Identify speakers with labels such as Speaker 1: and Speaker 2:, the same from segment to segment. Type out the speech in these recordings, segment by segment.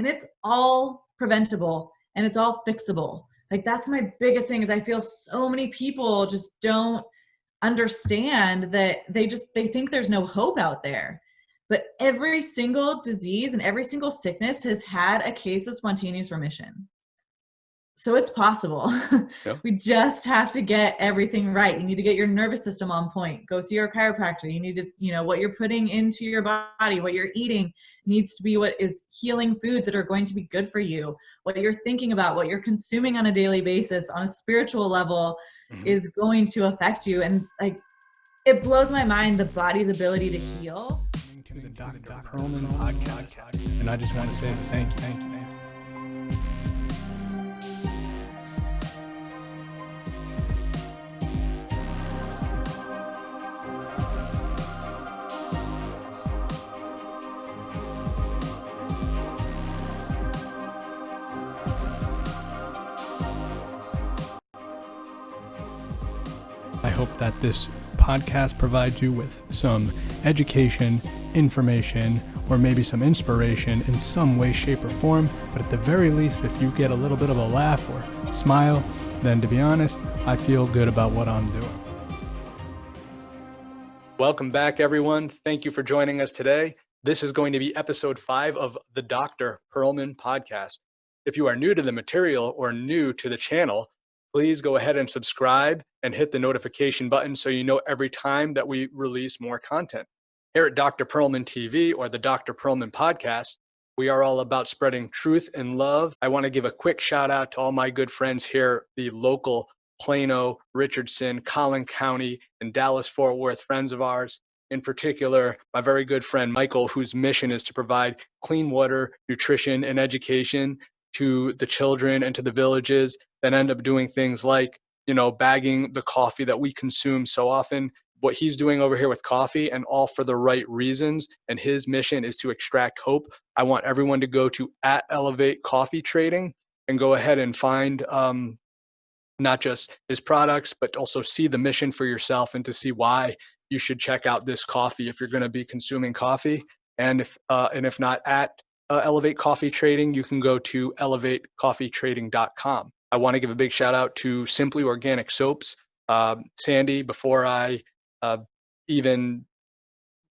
Speaker 1: and it's all preventable and it's all fixable. Like, that's my biggest thing, is I feel so many people just don't understand that they think there's no hope out there. But every single disease and every single sickness has had a case of spontaneous remission. So it's possible.
Speaker 2: Yeah.
Speaker 1: We just have to get everything right. You need to get your nervous system on point. Go see your chiropractor. You need to, what you're putting into your body, what you're eating needs to be what is healing foods that are going to be good for you. What you're thinking about, what you're consuming on a daily basis on a spiritual level is going to affect you. And like, it blows my mind, the body's ability to heal.
Speaker 3: To the Dr. Pearlman Podcast. And I just want to say thank you. I hope that this podcast provides you with some education, information, or maybe some inspiration in some way, shape, or form. But at the very least, if you get a little bit of a laugh or smile, then to be honest, I feel good about what I'm doing.
Speaker 2: Welcome back, everyone. Thank you for joining us today. This is going to be episode 5 of the Dr. Pearlman Podcast. If you are new to the material or new to the channel, please go ahead and subscribe and hit the notification button so you know every time that we release more content. Here at Dr. Pearlman TV, or the Dr. Pearlman Podcast, we are all about spreading truth and love. I want to give a quick shout out to all my good friends here, the local Plano, Richardson, Collin County, and Dallas-Fort Worth friends of ours. In particular, my very good friend Michael, whose mission is to provide clean water, nutrition, and education to the children and to the villages that end up doing things like, bagging the coffee that we consume so often. What he's doing over here with coffee, and all for the right reasons. And his mission is to extract hope. I want everyone to go to @ElevateCoffeeTrading and go ahead and find not just his products, but also see the mission for yourself and to see why you should check out this coffee if you're going to be consuming coffee. And if not at Elevate Coffee Trading, you can go to elevatecoffeetrading.com. I want to give a big shout out to Simply Organic Soaps. Sandy, before I even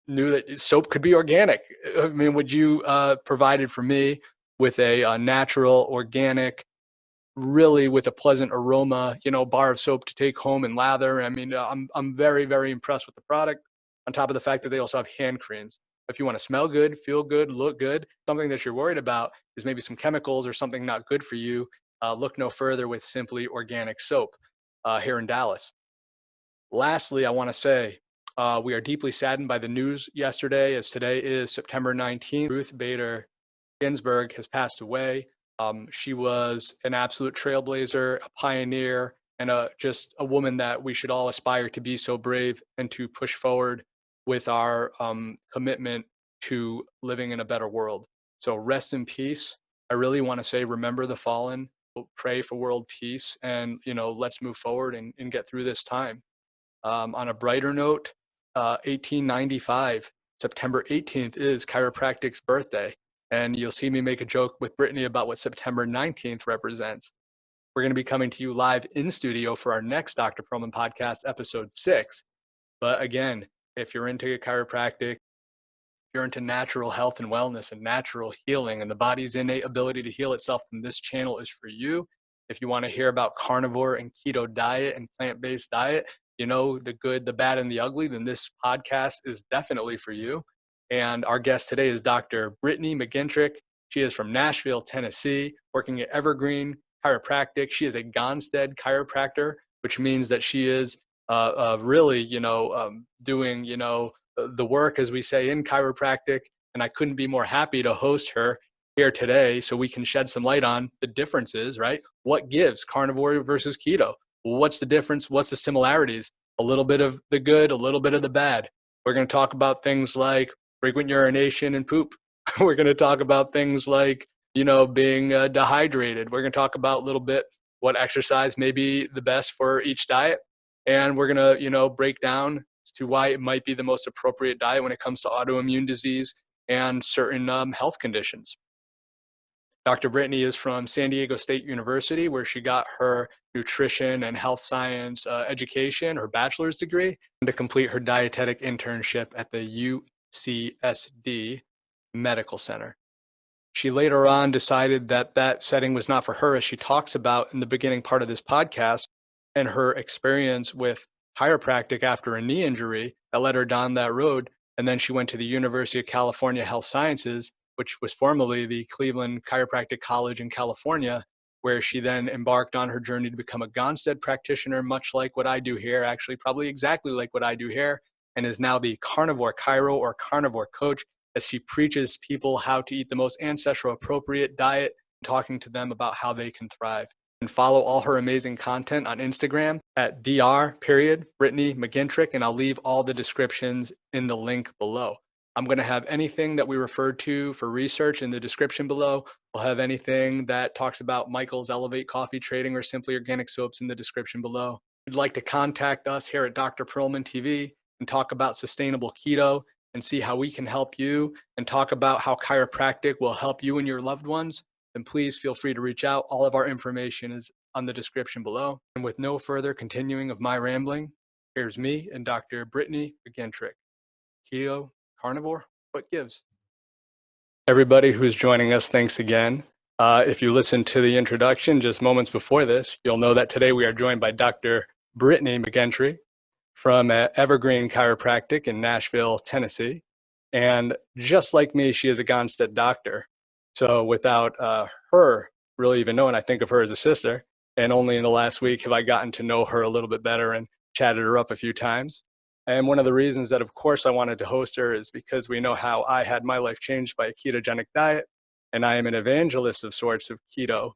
Speaker 2: knew that soap could be organic, what you provided for me with a natural, organic, really with a pleasant aroma, bar of soap to take home and lather. I'm very, very impressed with the product, on top of the fact that they also have hand creams. If you want to smell good, feel good, look good, something that you're worried about is maybe some chemicals or something not good for you, look no further with Simply Organic Soap here in Dallas. Lastly, I want to say we are deeply saddened by the news yesterday, as today is September 19th. Ruth Bader Ginsburg has passed away. She was an absolute trailblazer, a pioneer, and just a woman that we should all aspire to be so brave and to push forward with our commitment to living in a better world. So rest in peace. I really want to say, remember the fallen, pray for world peace, and, let's move forward and get through this time. On a brighter note, 1895, September 18th is Chiropractic's birthday. And you'll see me make a joke with Brittney about what September 19th represents. We're going to be coming to you live in studio for our next Dr. Pearlman Podcast, episode 6. But again, if you're into chiropractic, you're into natural health and wellness and natural healing, and the body's innate ability to heal itself, then this channel is for you. If you want to hear about carnivore and keto diet and plant-based diet, the good, the bad, and the ugly, then this podcast is definitely for you. And our guest today is Dr. Brittney McGetrick. She is from Nashville, Tennessee, working at Evergreen Chiropractic. She is a Gonstead Chiropractor, which means that she is really, doing, the work, as we say, in chiropractic. And I couldn't be more happy to host her here today so we can shed some light on the differences, right? What gives carnivore versus keto? What's the difference? What's the similarities? A little bit of the good, a little bit of the bad. We're going to talk about things like frequent urination and poop. We're going to talk about things like, being dehydrated. We're going to talk about a little bit what exercise may be the best for each diet. And we're going to, break down as to why it might be the most appropriate diet when it comes to autoimmune disease and certain health conditions. Dr. Brittney is from San Diego State University, where she got her nutrition and health science education, her bachelor's degree, and to complete her dietetic internship at the UCSD Medical Center. She later on decided that that setting was not for her, as she talks about in the beginning part of this podcast, and her experience with chiropractic after a knee injury that led her down that road. And then she went to the University of California Health Sciences, which was formerly the Cleveland Chiropractic College in California, where she then embarked on her journey to become a Gonstead practitioner, much like what I do here, actually probably exactly like what I do here, and is now the carnivore chiro or carnivore coach, as she preaches people how to eat the most ancestral appropriate diet, talking to them about how they can thrive. And follow all her amazing content on Instagram at Brittney McGetrick, and I'll leave all the descriptions in the link below. I'm going to have anything that we referred to for research in the description below. We'll have anything that talks about Michael's Elevate Coffee Trading or Simply Organic Soaps in the description below. If you'd like to contact us here at Dr. Pearlman TV and talk about sustainable keto and see how we can help you and talk about how chiropractic will help you and your loved ones, then please feel free to reach out. All of our information is on the description below. And with no further continuing of my rambling, here's me and Dr. Brittney McGetrick. Keto Carnivore, what gives? Everybody who's joining us, thanks again. If you listened to the introduction just moments before this, you'll know that today we are joined by Dr. Brittney McGetrick from Evergreen Chiropractic in Nashville, Tennessee. And just like me, she is a Gonstead doctor. So without her really even knowing, I think of her as a sister. And only in the last week have I gotten to know her a little bit better and chatted her up a few times. And one of the reasons that, of course, I wanted to host her is because we know how I had my life changed by a ketogenic diet, and I am an evangelist of sorts of keto.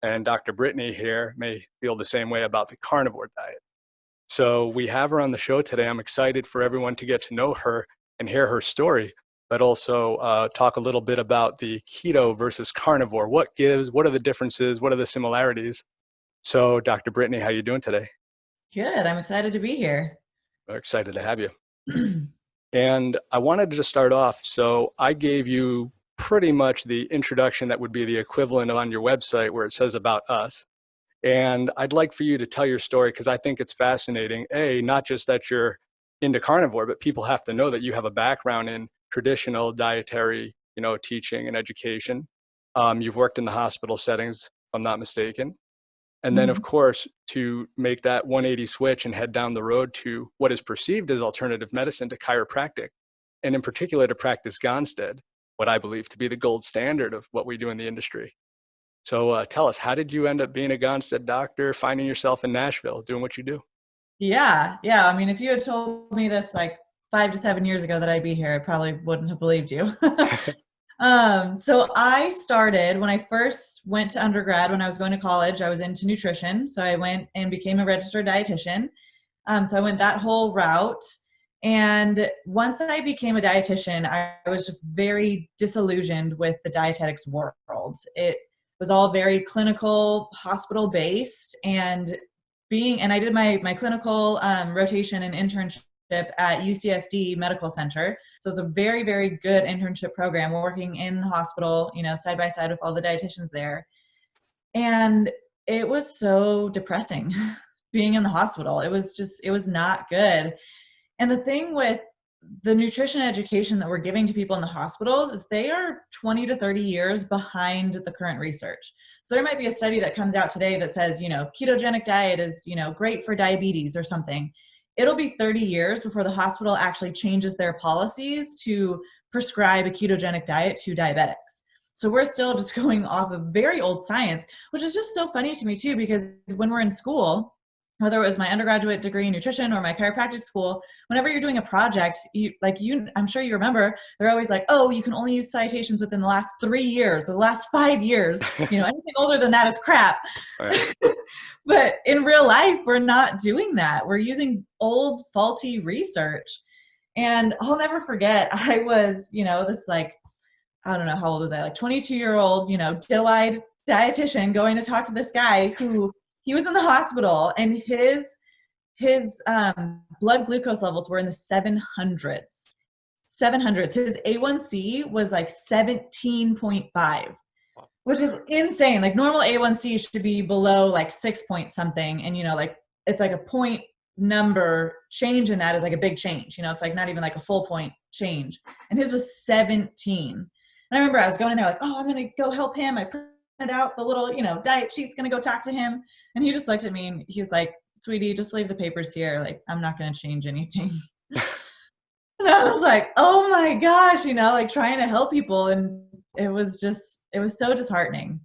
Speaker 2: And Dr. Brittney here may feel the same way about the carnivore diet. So we have her on the show today. I'm excited for everyone to get to know her and hear her story, but also talk a little bit about the keto versus carnivore. What gives? What are the differences? What are the similarities? So, Dr. Brittney, how are you doing today?
Speaker 1: Good. I'm excited to be here.
Speaker 2: We're excited to have you. And I wanted to just start off. So I gave you pretty much the introduction that would be the equivalent on your website where it says about us. And I'd like for you to tell your story because I think it's fascinating. Not just that you're into carnivore, but people have to know that you have a background in traditional dietary, teaching and education. You've worked in the hospital settings, if I'm not mistaken. And then, of course, to make that 180 switch and head down the road to what is perceived as alternative medicine, to chiropractic, and in particular to practice Gonstead, what I believe to be the gold standard of what we do in the industry. So tell us, how did you end up being a Gonstead doctor, finding yourself in Nashville, doing what you do?
Speaker 1: Yeah. I mean, if you had told me this like 5 to 7 years ago that I'd be here, I probably wouldn't have believed you. So I started when I first went to undergrad. When I was going to college, I was into nutrition. So I went and became a registered dietitian. So I went that whole route. And once I became a dietitian, I was just very disillusioned with the dietetics world. It was all very clinical, hospital based, and I did my clinical rotation and internship at UCSD Medical Center. So it's a very, very good internship program. We're working in the hospital, side by side with all the dietitians there. And it was so depressing being in the hospital. It was not good. And the thing with the nutrition education that we're giving to people in the hospitals is they are 20 to 30 years behind the current research. So there might be a study that comes out today that says, ketogenic diet is, great for diabetes or something. It'll be 30 years before the hospital actually changes their policies to prescribe a ketogenic diet to diabetics. So we're still just going off of very old science, which is just so funny to me too, because when we're in school, whether it was my undergraduate degree in nutrition or my chiropractic school, whenever you're doing a project, I'm sure you remember, they're always like, oh, you can only use citations within the last 3 years or the last 5 years. Anything older than that is crap. Right. But in real life, we're not doing that. We're using old, faulty research. And I'll never forget, I was, I don't know, how old was I? Like 22-year-old, dill-eyed dietitian going to talk to this guy who, he was in the hospital, and his blood glucose levels were in the 700s. His A1C was like 17.5, which is insane. Like normal A1C should be below like 6 point something. And, like it's like a point number change in that is like a big change. It's like not even like a full point change. And his was 17. And I remember I was going in there like, oh, I'm going to go help him. I printed out the little, diet sheet's going to go talk to him. And he just looked at me and he's like, sweetie, just leave the papers here. Like, I'm not going to change anything. And I was like, oh my gosh, like trying to help people. And it was so disheartening.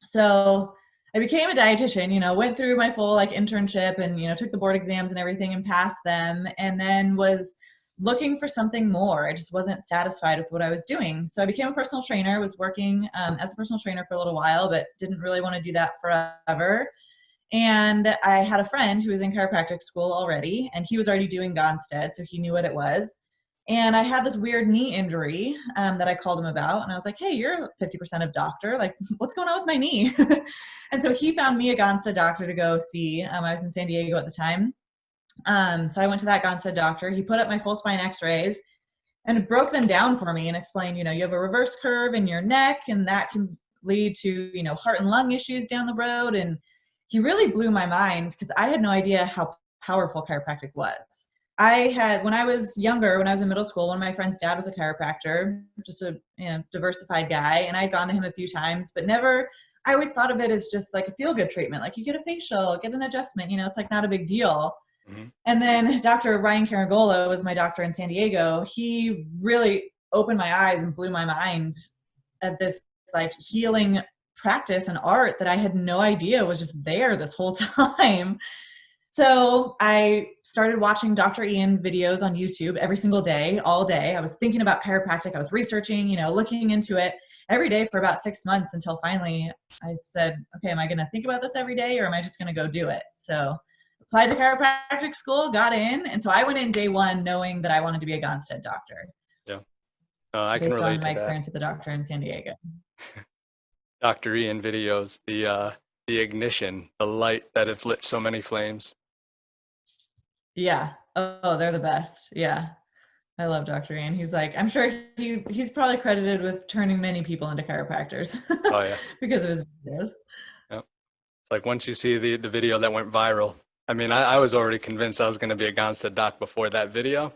Speaker 1: So I became a dietitian, went through my full like internship and, took the board exams and everything and passed them, and then was looking for something more. I just wasn't satisfied with what I was doing. So I became a personal trainer, was working as a personal trainer for a little while, but didn't really want to do that forever. And I had a friend who was in chiropractic school already, and he was already doing Gonstead, so he knew what it was. And I had this weird knee injury that I called him about. And I was like, hey, you're 50% of doctor. Like, what's going on with my knee? And so he found me a Gonstead doctor to go see. I was in San Diego at the time. So I went to that Gonstead doctor. He put up my full spine x-rays and broke them down for me and explained, you have a reverse curve in your neck, and that can lead to, heart and lung issues down the road. And he really blew my mind because I had no idea how powerful chiropractic was. When I was younger, when I was in middle school, one of my friend's dad was a chiropractor, just a diversified guy. And I'd gone to him a few times, but never, I always thought of it as just like a feel-good treatment. Like you get a facial, get an adjustment, it's like not a big deal. Mm-hmm. And then Dr. Ryan Carangola was my doctor in San Diego. He really opened my eyes and blew my mind at this like healing practice and art that I had no idea was just there this whole time. So I started watching Dr. Ian videos on YouTube every single day, all day. I was thinking about chiropractic. I was researching, looking into it every day for about 6 months until finally I said, okay, am I going to think about this every day or am I just going to go do it? So applied to chiropractic school, got in. And so I went in day one knowing that I wanted to be a Gonstead doctor.
Speaker 2: Yeah. I can relate to that. Based on
Speaker 1: my experience with the doctor in San Diego.
Speaker 2: Dr. Ian videos, the ignition, the light that has lit so many flames.
Speaker 1: Yeah. Oh, they're the best. Yeah. I love Dr. Ian. He's like, I'm sure he's probably credited with turning many people into chiropractors. Oh yeah. Because of his videos.
Speaker 2: Yeah. It's like once you see the video that went viral, I mean, I was already convinced I was going to be a Gonstead doc before that video,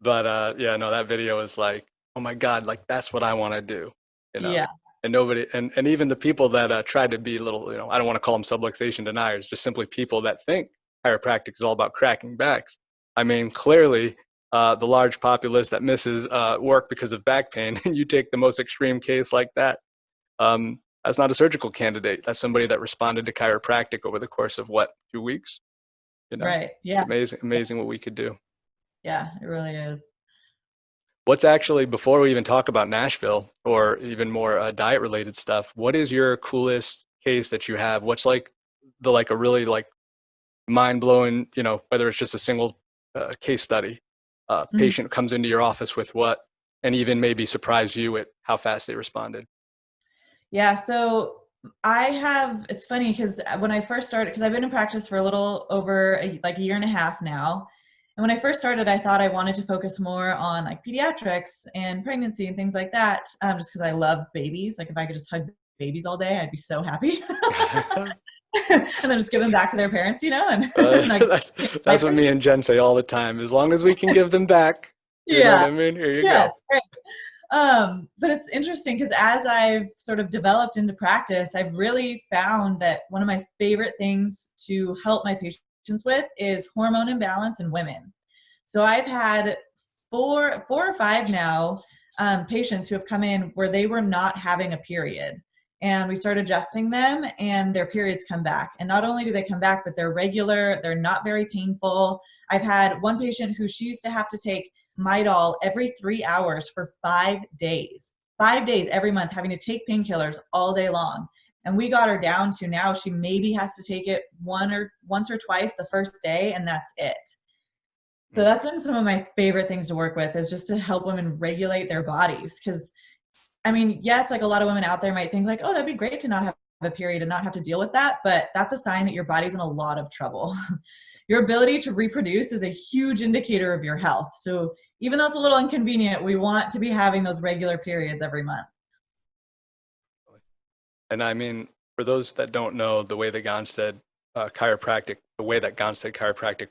Speaker 2: but that video is like, oh my God, like that's what I want to do.
Speaker 1: Yeah.
Speaker 2: And nobody, and even the people that tried to be little, I don't want to call them subluxation deniers, just simply people that think chiropractic is all about cracking backs. I mean, clearly the large populace that misses work because of back pain, and you take the most extreme case like that, that's not a surgical candidate. That's somebody that responded to chiropractic over the course of 2 weeks?
Speaker 1: Right. Yeah.
Speaker 2: It's amazing what we could do.
Speaker 1: Yeah, it really is.
Speaker 2: What's actually, before we even talk about Nashville or even more diet related stuff, what is your coolest case that you have? What's like a really like mind blowing, whether it's just a single case study, patient comes into your office with what, and even maybe surprise you at how fast they responded?
Speaker 1: Yeah. So it's funny because when I first started, because I've been in practice for a little over a year and a half now. And when I first started, I thought I wanted to focus more on like pediatrics and pregnancy and things like that, just because I love babies. Like if I could just hug babies all day, I'd be so happy. And then just give them back to their parents, and
Speaker 2: that's what me and Jen say all the time. As long as we can give them back, you know what I mean? Here you go.
Speaker 1: Right. But it's interesting because as I've sort of developed into practice, I've really found that one of my favorite things to help my patients with is hormone imbalance in women. So I've had four or five now patients who have come in where they were not having a period, and we start adjusting them and their periods come back. And not only do they come back, but they're regular, they're not very painful. I've had one patient who she used to have to take Midol every 3 hours for 5 days. 5 days every month, having to take painkillers all day long. And we got her down to now she maybe has to take it once or twice the first day, and that's it. So that's been some of my favorite things to work with, is just to help women regulate their bodies. Because, I mean, yes, like a lot of women out there might think like, oh, that'd be great to not have a period and not have to deal with that. But that's a sign that your body's in a lot of trouble. Your ability to reproduce is a huge indicator of your health. So even though it's a little inconvenient, we want to be having those regular periods every month.
Speaker 2: And I mean, for those that don't know the way the Gonstead Chiropractic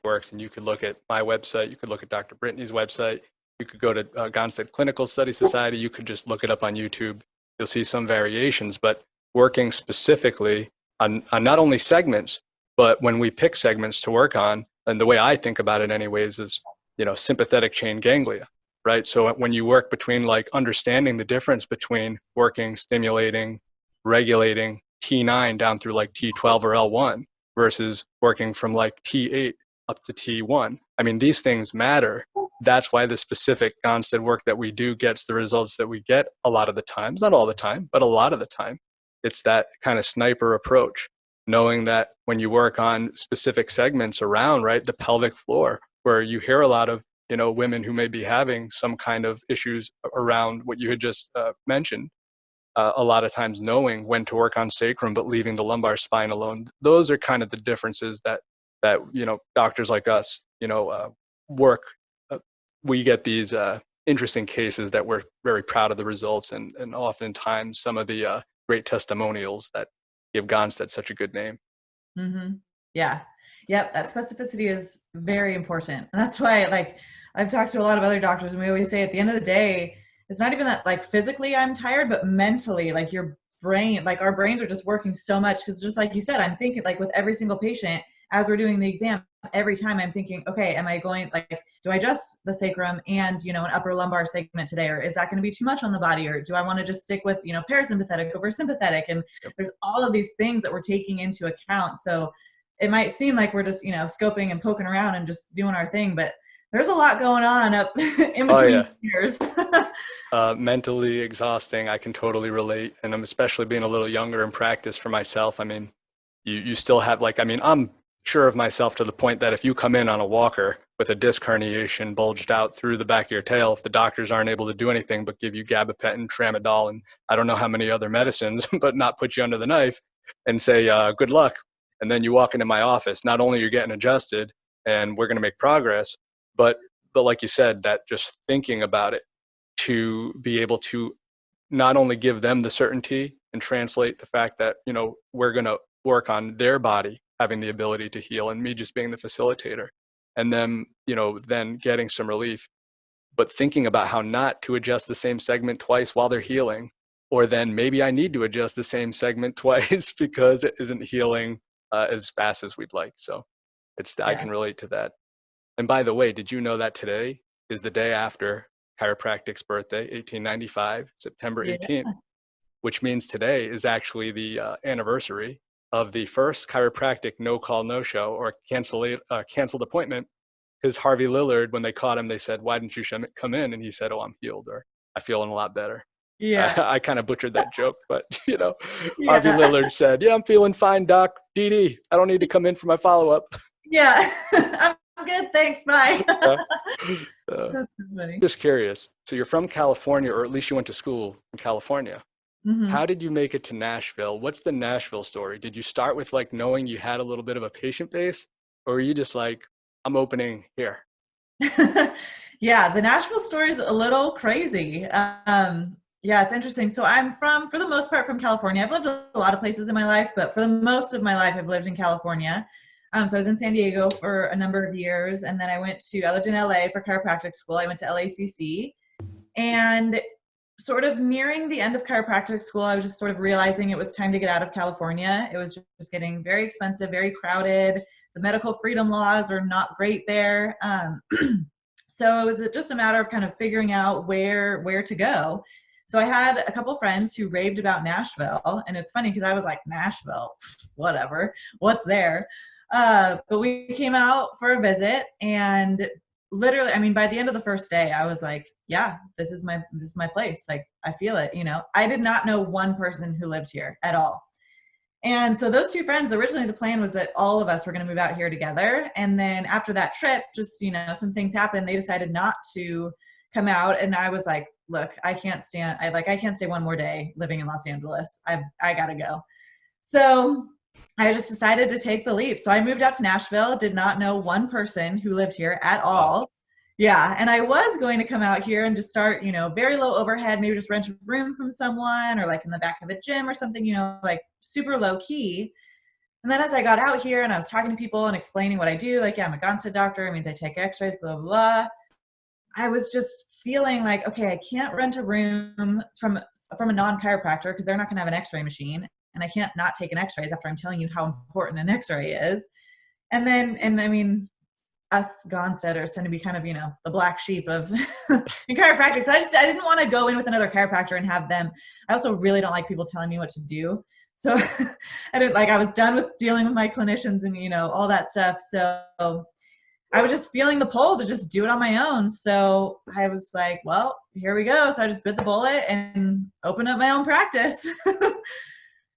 Speaker 2: works, and you could look at my website, you could look at Dr. Brittney's website, you could go to Gonstead Clinical Study Society, you could just look it up on YouTube. You'll see some variations, but working specifically on not only segments, but when we pick segments to work on, and the way I think about it anyways is, sympathetic chain ganglia, right? So when you work between like understanding the difference between working, stimulating, regulating T9 down through like T12 or L1 versus working from like T8 up to T1. I mean, these things matter. That's why the specific Gonstead work that we do gets the results that we get a lot of the times, not all the time, but a lot of the time. It's that kind of sniper approach, knowing that when you work on specific segments around, right, the pelvic floor, where you hear a lot of, women who may be having some kind of issues around what you had just mentioned, a lot of times knowing when to work on sacrum, but leaving the lumbar spine alone. Those are kind of the differences that doctors like us, work. We get these interesting cases that we're very proud of the results, and oftentimes some of the great testimonials that give Gonstead such a good name.
Speaker 1: Mm-hmm. Yeah. Yep. That specificity is very important. And that's why, like, I've talked to a lot of other doctors, and we always say at the end of the day, it's not even that like physically I'm tired, but mentally, like your brain, like our brains are just working so much. Cause just like you said, I'm thinking like with every single patient, as we're doing the exam, every time I'm thinking, okay, am I going, like, do I adjust the sacrum and, an upper lumbar segment today, or is that going to be too much on the body? Or do I want to just stick with, parasympathetic over sympathetic? And there's all of these things that we're taking into account. So it might seem like we're just, scoping and poking around and just doing our thing, but there's a lot going on up in between years.
Speaker 2: Mentally exhausting. I can totally relate. And I'm especially being a little younger in practice for myself. I mean, you still have I'm sure of myself to the point that if you come in on a walker with a disc herniation bulged out through the back of your tail, if the doctors aren't able to do anything but give you gabapentin, tramadol, and I don't know how many other medicines, but not put you under the knife and say, good luck. And then you walk into my office, not only you're getting adjusted and we're going to make progress, but like you said, that just thinking about it, to be able to not only give them the certainty and translate the fact that, we're going to work on their body having the ability to heal, and me just being the facilitator, and then, then getting some relief, but thinking about how not to adjust the same segment twice while they're healing, or then maybe I need to adjust the same segment twice because it isn't healing as fast as we'd like. So I can relate to that. And by the way, did you know that today is the day after chiropractic's birthday, 1895, September 18th, which means today is actually the anniversary of the first chiropractic no call, no show, or canceled appointment. Because Harvey Lillard, when they caught him, they said, "Why didn't you come in?" And he said, "Oh, I'm healed," or "I'm feeling a lot better."
Speaker 1: Yeah.
Speaker 2: I kind of butchered that joke, but Harvey Lillard said, "Yeah, I'm feeling fine, doc. DD, I don't need to come in for my follow-up."
Speaker 1: Yeah. I'm good. Thanks. Bye.
Speaker 2: That's funny. Just curious. So you're from California, or at least you went to school in California. Mm-hmm. How did you make it to Nashville? What's the Nashville story? Did you start with like knowing you had a little bit of a patient base, or were you just like, I'm opening here?
Speaker 1: Yeah, the Nashville story is a little crazy. Yeah, it's interesting. So I'm for the most part, from California. I've lived a lot of places in my life, but for the most of my life, I've lived in California. So I was in San Diego for a number of years, and then I lived in LA for chiropractic school. I went to LACC, and sort of nearing the end of chiropractic school, I was just sort of realizing it was time to get out of California. It was just getting very expensive, very crowded. The medical freedom laws are not great there. So it was just a matter of kind of figuring out where to go. So I had a couple friends who raved about Nashville, and it's funny because I was like, Nashville, whatever, what's there? But we came out for a visit, and literally, I mean, by the end of the first day, I was like, yeah, this is my place. Like, I feel it, I did not know one person who lived here at all. And so those two friends, originally the plan was that all of us were going to move out here together. And then after that trip, just, some things happened. They decided not to come out. And I was like, look, I can't stay one more day living in Los Angeles. I gotta go. So I just decided to take the leap. So I moved out to Nashville, did not know one person who lived here at all. Yeah. And I was going to come out here and just start, very low overhead, maybe just rent a room from someone or like in the back of a gym or something, like super low key. And then as I got out here and I was talking to people and explaining what I do, like, yeah, I'm a Gonstead doctor. It means I take x-rays, blah, blah, blah. I was just feeling like, okay, I can't rent a room from a non-chiropractor because they're not going to have an x-ray machine. And I can't not take an x-rays after I'm telling you how important an x-ray is. And I mean, us Gonsteaders tend to be kind of, the black sheep of in chiropractic. I didn't want to go in with another chiropractor and have them. I also really don't like people telling me what to do. So I was done with dealing with my clinicians and, all that stuff. So I was just feeling the pull to just do it on my own. So I was like, well, here we go. So I just bit the bullet and opened up my own practice.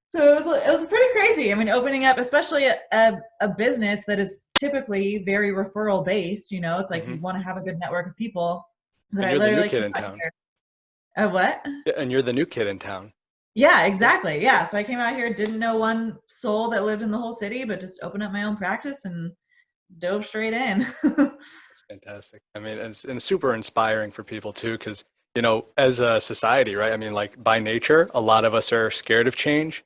Speaker 1: So it was pretty crazy. I mean, opening up, especially a business that is typically very referral based, it's like you want to have a good network of people. But
Speaker 2: and you're the new kid in town.
Speaker 1: What?
Speaker 2: And you're the new kid in town.
Speaker 1: Yeah, exactly. Yeah. So I came out here, didn't know one soul that lived in the whole city, but just opened up my own practice and dove straight in.
Speaker 2: Fantastic. I mean, and super inspiring for people too, because as a society, right? I mean, like by nature, a lot of us are scared of change.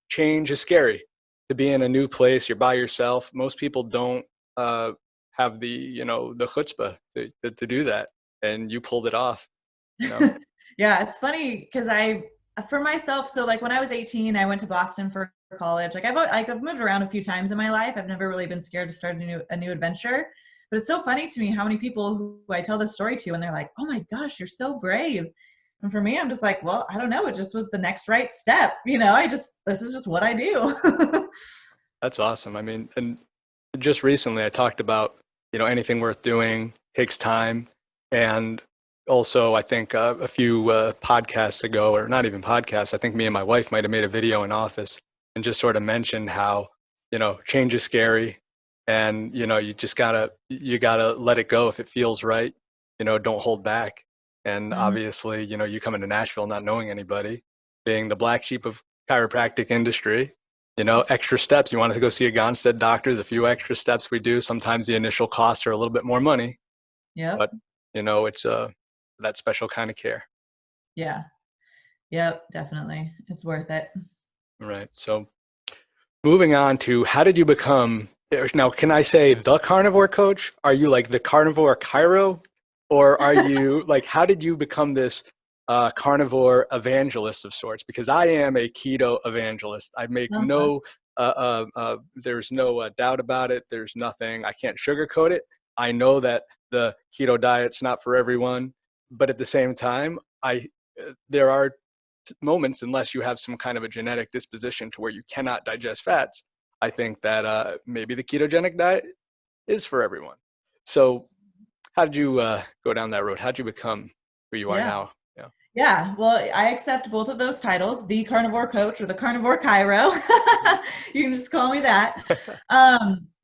Speaker 2: Change is scary. To be in a new place, you're by yourself. Most people don't have the chutzpah to do that, and you pulled it off.
Speaker 1: Yeah, it's funny because for myself, so like when I was 18, I went to Boston for college. Like I've moved around a few times in my life. I've never really been scared to start a new adventure. But it's so funny to me how many people who I tell this story to and they're like, oh my gosh, you're so brave. And for me, I'm just like, well, I don't know. It just was the next right step. This is just what I do.
Speaker 2: That's awesome. I mean, and just recently I talked about, anything worth doing takes time. And also I think a few podcasts ago, or not even podcasts, I think me and my wife might've made a video in office and just sort of mentioned how, change is scary. And, you just gotta let it go if it feels right, don't hold back. And obviously, you come into Nashville not knowing anybody, being the black sheep of chiropractic industry, extra steps. You want to go see a Gonstead doctor, there's a few extra steps we do. Sometimes the initial costs are a little bit more money.
Speaker 1: Yeah.
Speaker 2: But, it's that special kind of care.
Speaker 1: Yeah. Yep, definitely. It's worth it.
Speaker 2: Right. So moving on to how did you become, now, can I say the carnivore coach? Are you like the carnivore chiro? Or are you like, how did you become this carnivore evangelist of sorts? Because I am a keto evangelist. I make there's no doubt about it. There's nothing, I can't sugarcoat it. I know that the keto diet's not for everyone, but at the same time, there are moments, unless you have some kind of a genetic disposition to where you cannot digest fats, I think that maybe the ketogenic diet is for everyone. So how did you go down that road? How did you become who you are now?
Speaker 1: Yeah. Well, I accept both of those titles, the carnivore coach or the carnivore chiro. You can just call me that.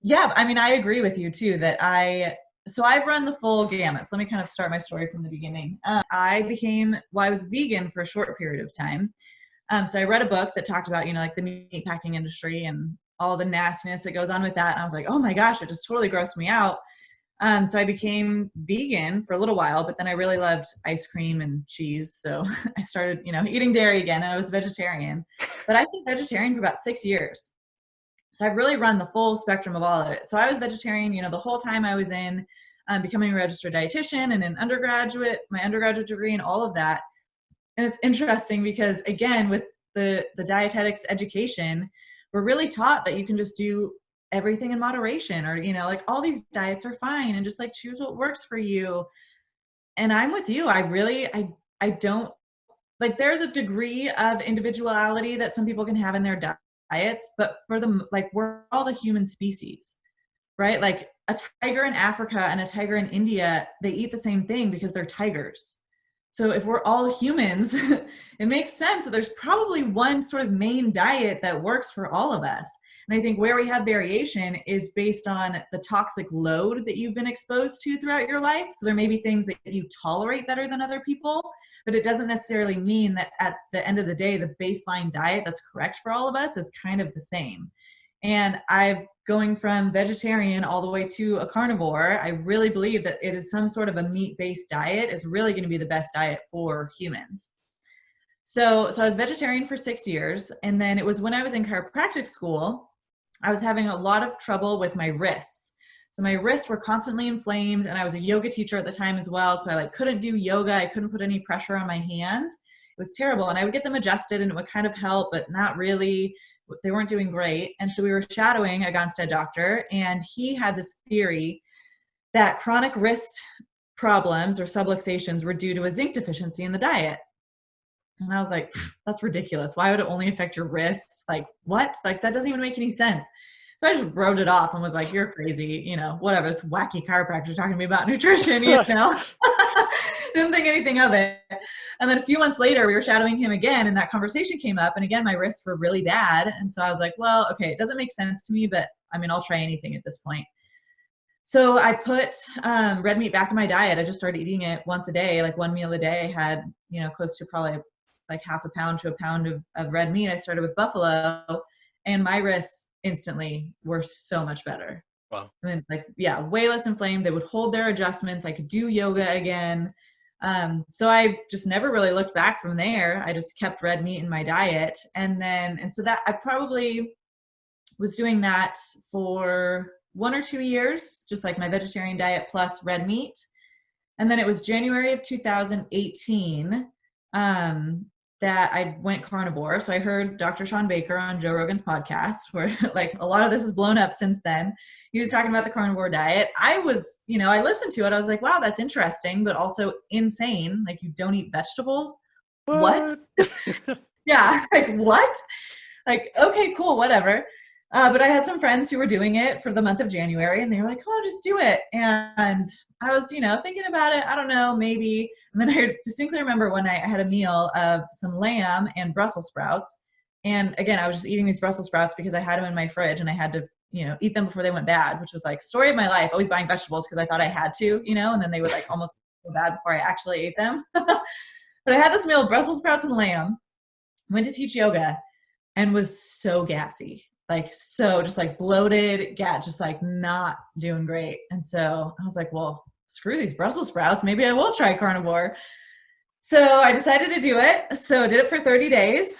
Speaker 1: Yeah. I mean, I agree with you too, that I've run the full gamut. So let me kind of start my story from the beginning. I was vegan for a short period of time. So I read a book that talked about, like the meat packing industry and all the nastiness that goes on with that. And I was like, oh my gosh, it just totally grossed me out. So I became vegan for a little while, but then I really loved ice cream and cheese. So I started, eating dairy again, and I was vegetarian, but I've been vegetarian for about 6 years. So I've really run the full spectrum of all of it. So I was vegetarian, the whole time I was in becoming a registered dietitian and my undergraduate degree and all of that. And it's interesting because, again, with the dietetics education, we're really taught that you can just do everything in moderation, or, like all these diets are fine and just like choose what works for you. And I'm with you. I don't like, there's a degree of individuality that some people can have in their diets, but for them, like we're all the human species, right? Like a tiger in Africa and a tiger in India, they eat the same thing because they're tigers. So if we're all humans, it makes sense that there's probably one sort of main diet that works for all of us. And I think where we have variation is based on the toxic load that you've been exposed to throughout your life. So there may be things that you tolerate better than other people, but it doesn't necessarily mean that at the end of the day, the baseline diet that's correct for all of us is kind of the same. And going from vegetarian all the way to a carnivore, I really believe that it is some sort of a meat-based diet is really going to be the best diet for humans. So I was vegetarian for 6 years. And then it was when I was in chiropractic school, I was having a lot of trouble with my wrists. So my wrists were constantly inflamed, and I was a yoga teacher at the time as well. So I couldn't do yoga. I couldn't put any pressure on my hands. It was terrible. And I would get them adjusted and it would kind of help, but not really. They weren't doing great. And so we were shadowing a Gonstead doctor, and he had this theory that chronic wrist problems or subluxations were due to a zinc deficiency in the diet. And I was like, that's ridiculous. Why would it only affect your wrists? Like, what? Like, that doesn't even make any sense. So I just wrote it off and was like, you're crazy, whatever, this wacky chiropractor talking to me about nutrition, Didn't think anything of it. And then a few months later, we were shadowing him again, and that conversation came up. And again, my wrists were really bad. And so I was like, well, okay, it doesn't make sense to me, but I'll try anything at this point. So I put red meat back in my diet. I just started eating it once a day, like one meal a day. Had, close to probably like half a pound to a pound of red meat. I started with buffalo, and my wrists instantly were so much better.
Speaker 2: Wow.
Speaker 1: Way less inflamed. They would hold their adjustments. I could do yoga again. So I just never really looked back from there. I just kept red meat in my diet. And so that I probably was doing that for 1 or 2 years, just like my vegetarian diet plus red meat. And then it was January of 2018 that I went carnivore. So I heard Dr. Sean Baker on Joe Rogan's podcast, where like a lot of this has blown up since then. He was talking about the carnivore diet. I was, I listened to it. I was like, wow, that's interesting, but also insane. Like, you don't eat vegetables. What? Yeah. Like, what? Like, okay, cool, whatever. But I had some friends who were doing it for the month of January, and they were like, oh, just do it. And I was, thinking about it. I don't know, maybe. And then I distinctly remember one night I had a meal of some lamb and Brussels sprouts. And again, I was just eating these Brussels sprouts because I had them in my fridge and I had to, eat them before they went bad, which was like story of my life, always buying vegetables because I thought I had to, and then they would like almost go bad before I actually ate them. But I had this meal of Brussels sprouts and lamb, went to teach yoga, and was so gassy. So just like bloated, just like not doing great. And so I was like, well, screw these Brussels sprouts. Maybe I will try carnivore. So I decided to do it. So I did it for 30 days,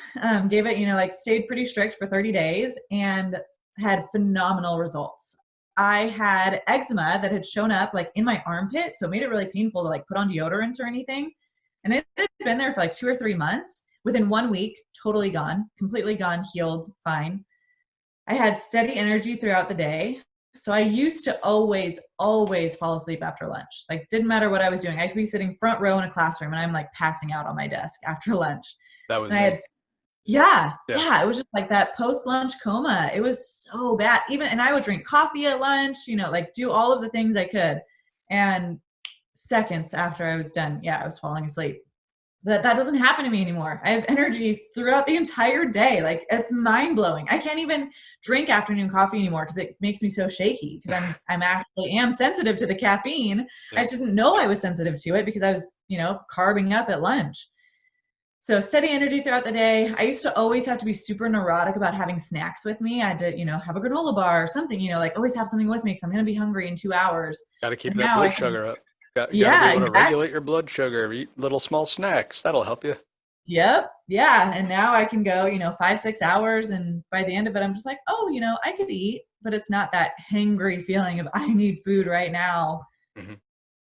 Speaker 1: gave it, stayed pretty strict for 30 days and had phenomenal results. I had eczema that had shown up like in my armpit. So it made it really painful to like put on deodorant or anything. And it had been there for like 2 or 3 months. Within 1 week, totally gone, completely gone, healed, fine. I had steady energy throughout the day. So I used to always fall asleep after lunch. Like, didn't matter what I was doing. I could be sitting front row in a classroom and I'm like passing out on my desk after lunch.
Speaker 2: That was
Speaker 1: Yeah. It was just like that post-lunch coma. It was so bad. And I would drink coffee at lunch, like do all of the things I could. And seconds after I was done, I was falling asleep. But that doesn't happen to me anymore. I have energy throughout the entire day. Like, it's mind blowing. I can't even drink afternoon coffee anymore because it makes me so shaky because I'm actually sensitive to the caffeine. Yeah. I just didn't know I was sensitive to it because I was, carbing up at lunch. So steady energy throughout the day. I used to always have to be super neurotic about having snacks with me. I had to, have a granola bar or something, like always have something with me because I'm going to be hungry in 2 hours.
Speaker 2: Got to keep that blood sugar up. Got to be able to regulate your blood sugar, eat little small snacks. That'll help you.
Speaker 1: Yep. Yeah. And now I can go, 5-6 hours. And by the end of it, I'm just like, oh, I could eat, but it's not that hangry feeling of I need food right now. Mm-hmm.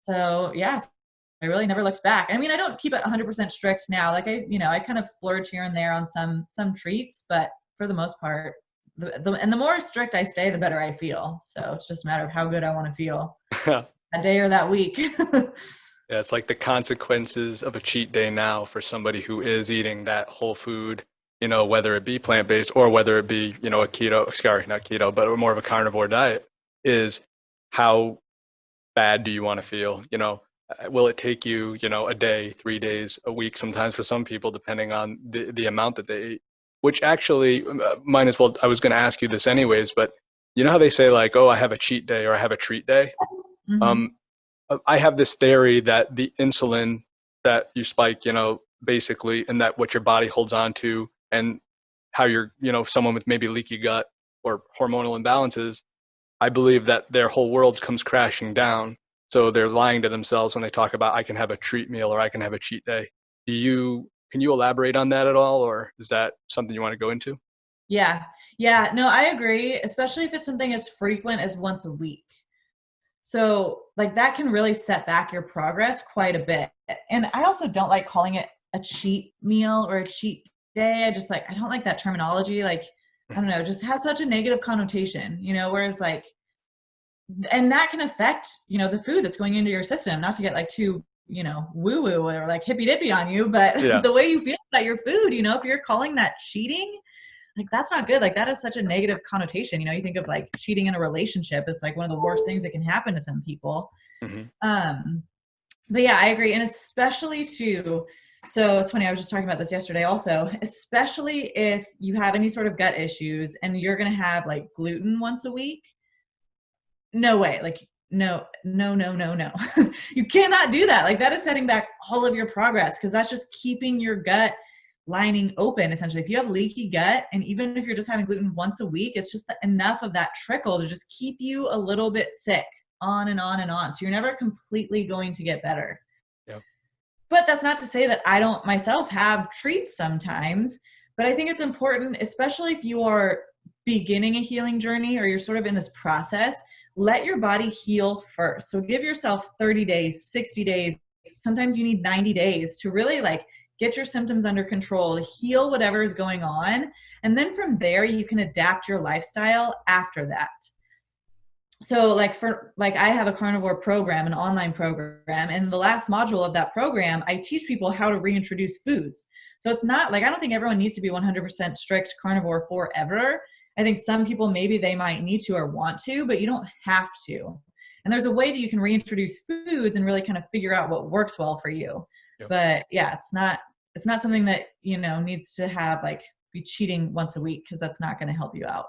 Speaker 1: So I really never looked back. I mean, I don't keep it 100% strict now. Like I kind of splurge here and there on some treats, but for the most part, the more strict I stay, the better I feel. So it's just a matter of how good I want to feel. That day or that week. Yeah,
Speaker 2: it's like the consequences of a cheat day now for somebody who is eating that whole food, whether it be plant-based or whether it be, a not keto, but more of a carnivore diet, is how bad do you want to feel? Will it take you, a day, 3 days, a week, sometimes for some people, depending on the amount that they eat, which actually might as well, I was going to ask you this anyways, but you know how they say like, oh, I have a cheat day or I have a treat day? Mm-hmm. I have this theory that the insulin that you spike, basically, and that what your body holds on to and how you're, someone with maybe leaky gut or hormonal imbalances, I believe that their whole world comes crashing down. So they're lying to themselves when they talk about, I can have a treat meal or I can have a cheat day. Can you elaborate on that at all? Or is that something you want to go into?
Speaker 1: Yeah. Yeah. No, I agree, especially if it's something as frequent as once a week. So like that can really set back your progress quite a bit. And I also don't like calling it a cheat meal or a cheat day. I don't like that terminology. Like, I don't know, it just has such a negative connotation, whereas like, and that can affect, the food that's going into your system, not to get like too, woo woo or like hippy dippy on you, but
Speaker 2: Yeah.
Speaker 1: the way you feel about your food, if you're calling that cheating, like that's not good. Like that is such a negative connotation. You think of like cheating in a relationship. It's like one of the worst things that can happen to some people.
Speaker 2: Mm-hmm.
Speaker 1: But yeah, I agree. And especially too, so it's funny, I was just talking about this yesterday also, especially if you have any sort of gut issues and you're going to have like gluten once a week. No way. Like, no. You cannot do that. Like that is setting back all of your progress because that's just keeping your gut lining open essentially. If you have leaky gut, and even if you're just having gluten once a week, it's just enough of that trickle to just keep you a little bit sick on and on and on. So you're never completely going to get better.
Speaker 2: Yep.
Speaker 1: But that's not to say that I don't myself have treats sometimes, but I think it's important, especially if you are beginning a healing journey or you're sort of in this process, let your body heal first. So give yourself 30 days, 60 days. Sometimes you need 90 days to really like get your symptoms under control, heal whatever is going on. And then from there, you can adapt your lifestyle after that. So like I have a carnivore program, an online program, and the last module of that program, I teach people how to reintroduce foods. So it's not like, I don't think everyone needs to be 100% strict carnivore forever. I think some people, maybe they might need to or want to, but you don't have to. And there's a way that you can reintroduce foods and really kind of figure out what works well for you. Yep. But yeah, it's not something that, needs to have like be cheating once a week, because that's not going to help you out.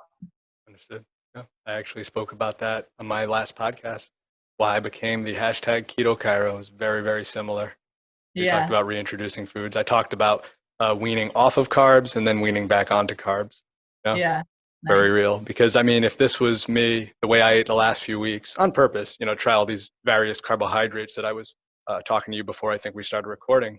Speaker 2: Understood. Yeah. I actually spoke about that on my last podcast. Why I became the hashtag Keto Chiro is very, very similar. We talked about reintroducing foods. I talked about weaning off of carbs and then weaning back onto carbs. Yeah. Nice. Very real. Because I mean, if this was me, the way I ate the last few weeks on purpose, try all these various carbohydrates that I was talking to you before I think we started recording,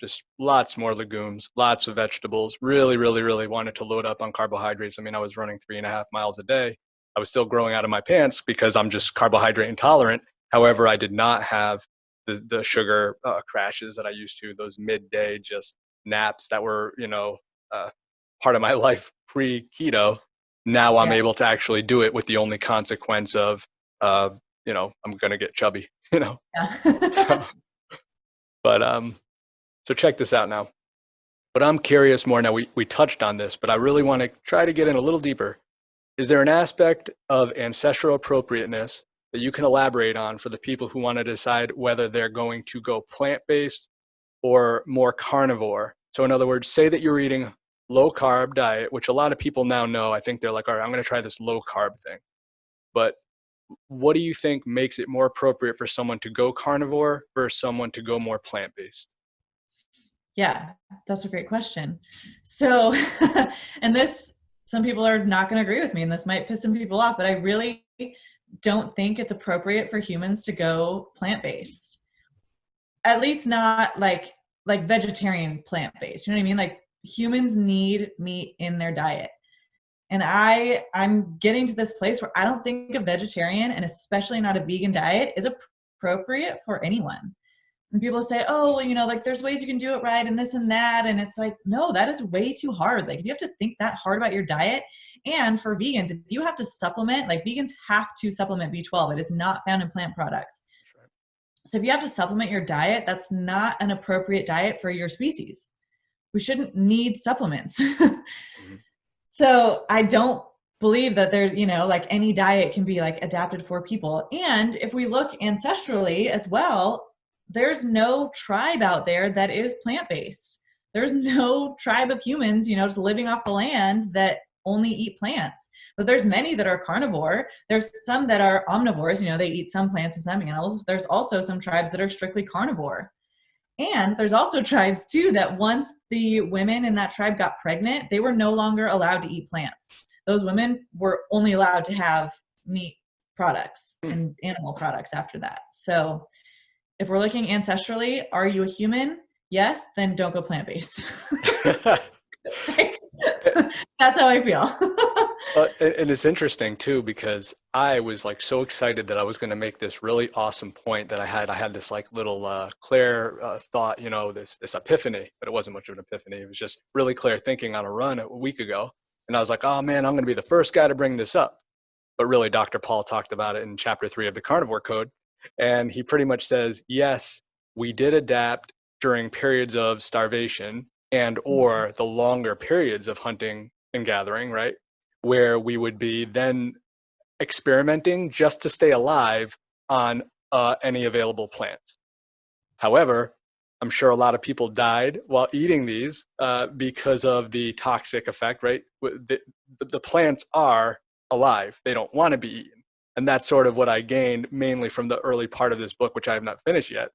Speaker 2: just lots more legumes, lots of vegetables, really, really, really wanted to load up on carbohydrates. I mean, I was running 3.5 miles a day. I was still growing out of my pants because I'm just carbohydrate intolerant. However, I did not have the sugar crashes that I used to, those midday just naps that were, part of my life pre-keto. Now I'm able to actually do it with the only consequence of, I'm going to get chubby, Yeah. So check this out now. But I'm curious more now. We touched on this, but I really want to try to get in a little deeper. Is there an aspect of ancestral appropriateness that you can elaborate on for the people who want to decide whether they're going to go plant-based or more carnivore? So in other words, say that you're eating low carb diet, which a lot of people now know. I think they're like, all right, I'm going to try this low carb thing. But what do you think makes it more appropriate for someone to go carnivore versus someone to go more plant-based?
Speaker 1: Yeah, that's a great question. So, and some people are not going to agree with me, and this might piss some people off, but I really don't think it's appropriate for humans to go plant-based. At least not like vegetarian plant-based. You know what I mean? Like humans need meat in their diet. And I'm getting to this place where I don't think a vegetarian, and especially not a vegan diet, is appropriate for anyone. And people say, oh, well, like there's ways you can do it right and this and that. And it's like, no, that is way too hard. Like if you have to think that hard about your diet, and for vegans, if you have to supplement, like vegans have to supplement B12. It is not found in plant products. Right. So if you have to supplement your diet, that's not an appropriate diet for your species. We shouldn't need supplements. Mm-hmm. So I don't believe that there's, like any diet can be like adapted for people. And if we look ancestrally as well, there's no tribe out there that is plant-based. There's no tribe of humans, just living off the land that only eat plants. But there's many that are carnivore. There's some that are omnivores, they eat some plants and some animals. There's also some tribes that are strictly carnivore. And there's also tribes too that once the women in that tribe got pregnant, they were no longer allowed to eat plants. those women were only allowed to have meat products and animal products after that. So if we're looking ancestrally, are you a human? Yes, then don't go plant-based. That's how I feel.
Speaker 2: And it's interesting too, because I was like so excited that I was going to make this really awesome point that I had this like little clear thought, you know, this epiphany, but it wasn't much of an epiphany. It was just really clear thinking on a run a week ago. And I was like, oh man, I'm going to be the first guy to bring this up. But really, Dr. Paul talked about it in chapter 3 of the Carnivore Code. And he pretty much says, yes, we did adapt during periods of starvation and or the longer periods of hunting and gathering, right? Where we would be then experimenting just to stay alive on any available plants. However, I'm sure a lot of people died while eating these because of the toxic effect, right? The plants are alive. They don't want to be eaten. And that's sort of what I gained mainly from the early part of this book, which I have not finished yet.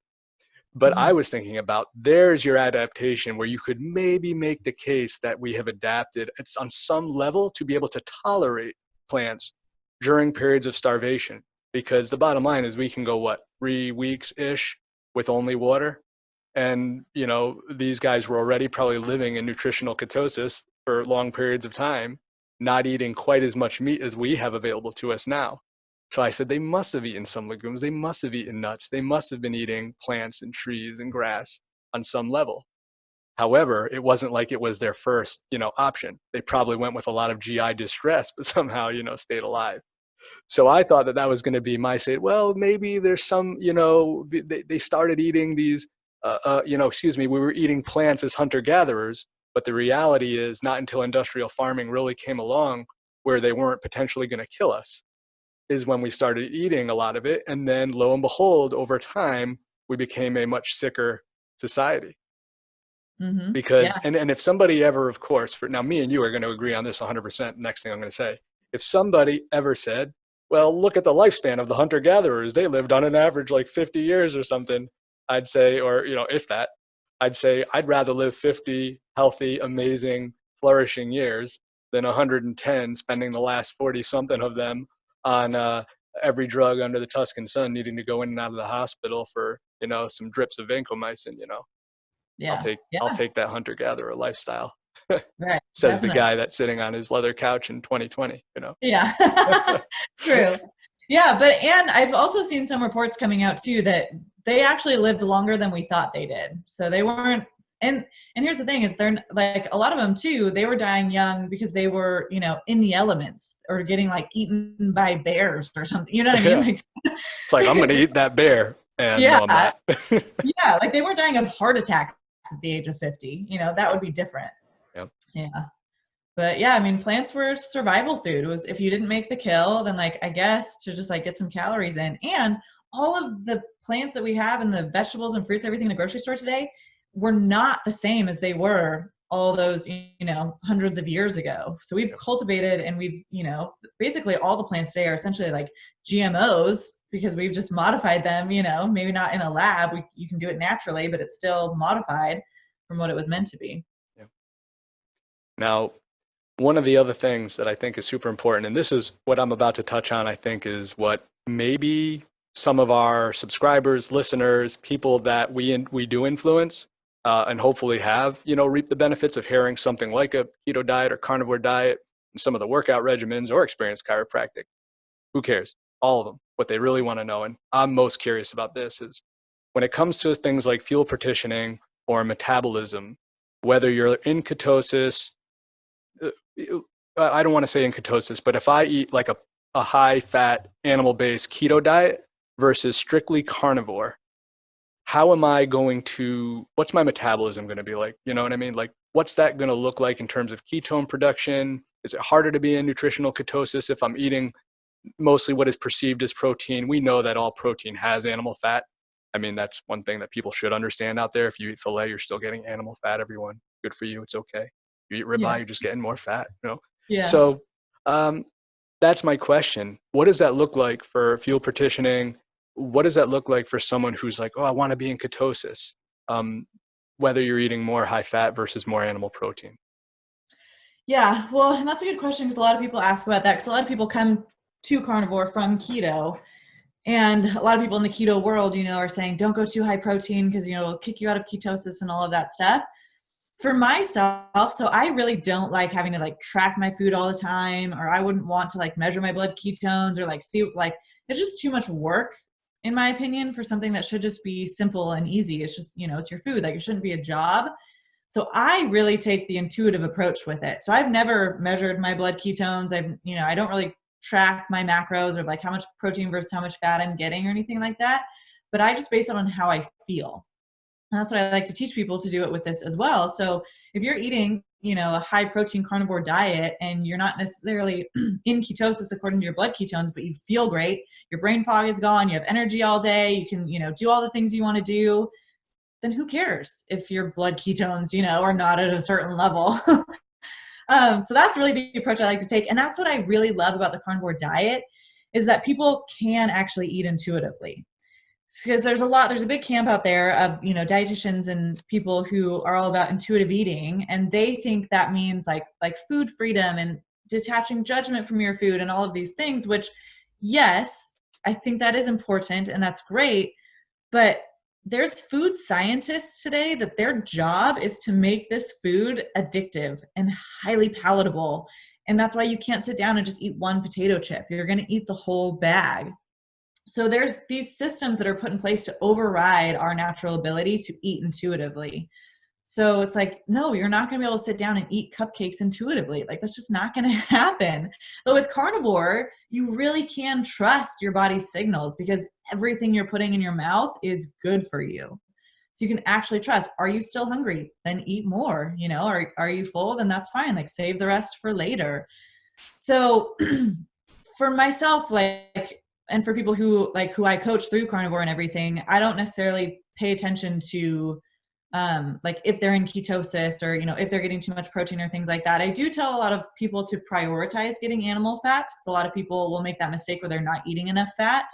Speaker 2: But I was thinking about, there's your adaptation where you could maybe make the case that we have adapted it's on some level to be able to tolerate plants during periods of starvation. Because the bottom line is we can go, 3 weeks-ish with only water? And, you know, these guys were already probably living in nutritional ketosis for long periods of time, not eating quite as much meat as we have available to us now. So I said, they must have eaten some legumes. They must have eaten nuts. They must have been eating plants and trees and grass on some level. However, it wasn't like it was their first, option. They probably went with a lot of GI distress, but somehow, stayed alive. So I thought that was going to be my say, well, maybe there's some, they started eating these, we were eating plants as hunter-gatherers, but the reality is not until industrial farming really came along where they weren't potentially going to kill us is when we started eating a lot of it. And then lo and behold, over time, we became a much sicker society.
Speaker 1: Mm-hmm.
Speaker 2: Because, and if somebody ever, of course, now me and you are going to agree on this 100%, next thing I'm going to say, if somebody ever said, well, look at the lifespan of the hunter-gatherers, they lived on an average like 50 years or something, I'd say, or, if that, I'd say I'd rather live 50 healthy, amazing, flourishing years than 110, spending the last 40 something of them on every drug under the Tuscan sun, needing to go in and out of the hospital for, some drips of vancomycin,
Speaker 1: Yeah.
Speaker 2: I'll take that hunter-gatherer lifestyle.
Speaker 1: Right.
Speaker 2: Says definitely. The guy that's sitting on his leather couch in 2020,
Speaker 1: Yeah. True. Yeah. And I've also seen some reports coming out too, that they actually lived longer than we thought they did. So they weren't, and here's the thing is they're like, a lot of them too, they were dying young because they were, in the elements or getting like eaten by bears or something. You know what I mean?
Speaker 2: Yeah.
Speaker 1: Like,
Speaker 2: it's like, I'm going to eat that bear. And
Speaker 1: yeah.
Speaker 2: no, I'm not.
Speaker 1: Yeah. Like they weren't dying of heart attacks at the age of 50, that would be different.
Speaker 2: Yep.
Speaker 1: Yeah. But yeah, I mean, plants were survival food. It was, if you didn't make the kill, then like, I guess to just like get some calories in. And all of the plants that we have and the vegetables and fruits, everything in the grocery store today were not the same as they were all those, hundreds of years ago. So we've cultivated and we've, basically all the plants today are essentially like GMOs because we've just modified them, maybe not in a lab. You can do it naturally, but it's still modified from what it was meant to be.
Speaker 2: Yeah. Now, one of the other things that I think is super important, and this is what I'm about to touch on, I think is what maybe some of our subscribers, listeners, people that we do influence, and hopefully have, reap the benefits of hearing something like a keto diet or carnivore diet and some of the workout regimens or experienced chiropractic. Who cares? All of them. What they really want to know, and I'm most curious about this, is when it comes to things like fuel partitioning or metabolism, whether you're in ketosis, I don't want to say in ketosis, but if I eat like a high-fat, animal-based keto diet versus strictly carnivore, how am I what's my metabolism going to be like? You know what I mean? Like, what's that going to look like in terms of ketone production? Is it harder to be in nutritional ketosis if I'm eating mostly what is perceived as protein? We know that all protein has animal fat. I mean, that's one thing that people should understand out there. If you eat filet, you're still getting animal fat, everyone. Good for you. It's okay. You eat ribeye, you're just getting more fat,
Speaker 1: Yeah.
Speaker 2: So that's my question. What does that look like for fuel partitioning? What does that look like for someone who's like, oh, I want to be in ketosis, whether you're eating more high fat versus more animal protein?
Speaker 1: Yeah, well, and that's a good question because a lot of people ask about that because a lot of people come to carnivore from keto. And a lot of people in the keto world, are saying don't go too high protein because, it'll kick you out of ketosis and all of that stuff. For myself, so I really don't like having to like track my food all the time, or I wouldn't want to like measure my blood ketones or like see, like, it's just too much work in my opinion for something that should just be simple and easy. It's just, it's your food. Like it shouldn't be a job. So I really take the intuitive approach with it. So I've never measured my blood ketones. I don't really track my macros or like how much protein versus how much fat I'm getting or anything like that. But I just base it on how I feel. And that's what I like to teach people to do it with this as well. So if you're eating, a high protein carnivore diet and you're not necessarily in ketosis according to your blood ketones, but you feel great, your brain fog is gone, you have energy all day, you can, do all the things you want to do, then who cares if your blood ketones, are not at a certain level. So that's really the approach I like to take. And that's what I really love about the carnivore diet is that people can actually eat intuitively. Because there's a big camp out there of, dietitians and people who are all about intuitive eating. And they think that means like food freedom and detaching judgment from your food and all of these things, which yes, I think that is important and that's great. But there's food scientists today that their job is to make this food addictive and highly palatable. And that's why you can't sit down and just eat one potato chip. You're going to eat the whole bag. So there's these systems that are put in place to override our natural ability to eat intuitively. So it's like, no, you're not going to be able to sit down and eat cupcakes intuitively. Like that's just not going to happen. But with carnivore, you really can trust your body's signals because everything you're putting in your mouth is good for you. So you can actually trust, are you still hungry? Then eat more, are you full? Then that's fine. Like save the rest for later. So for myself, and for people who I coach through carnivore and everything, I don't necessarily pay attention to if they're in ketosis or, if they're getting too much protein or things like that. I do tell a lot of people to prioritize getting animal fats because a lot of people will make that mistake where they're not eating enough fat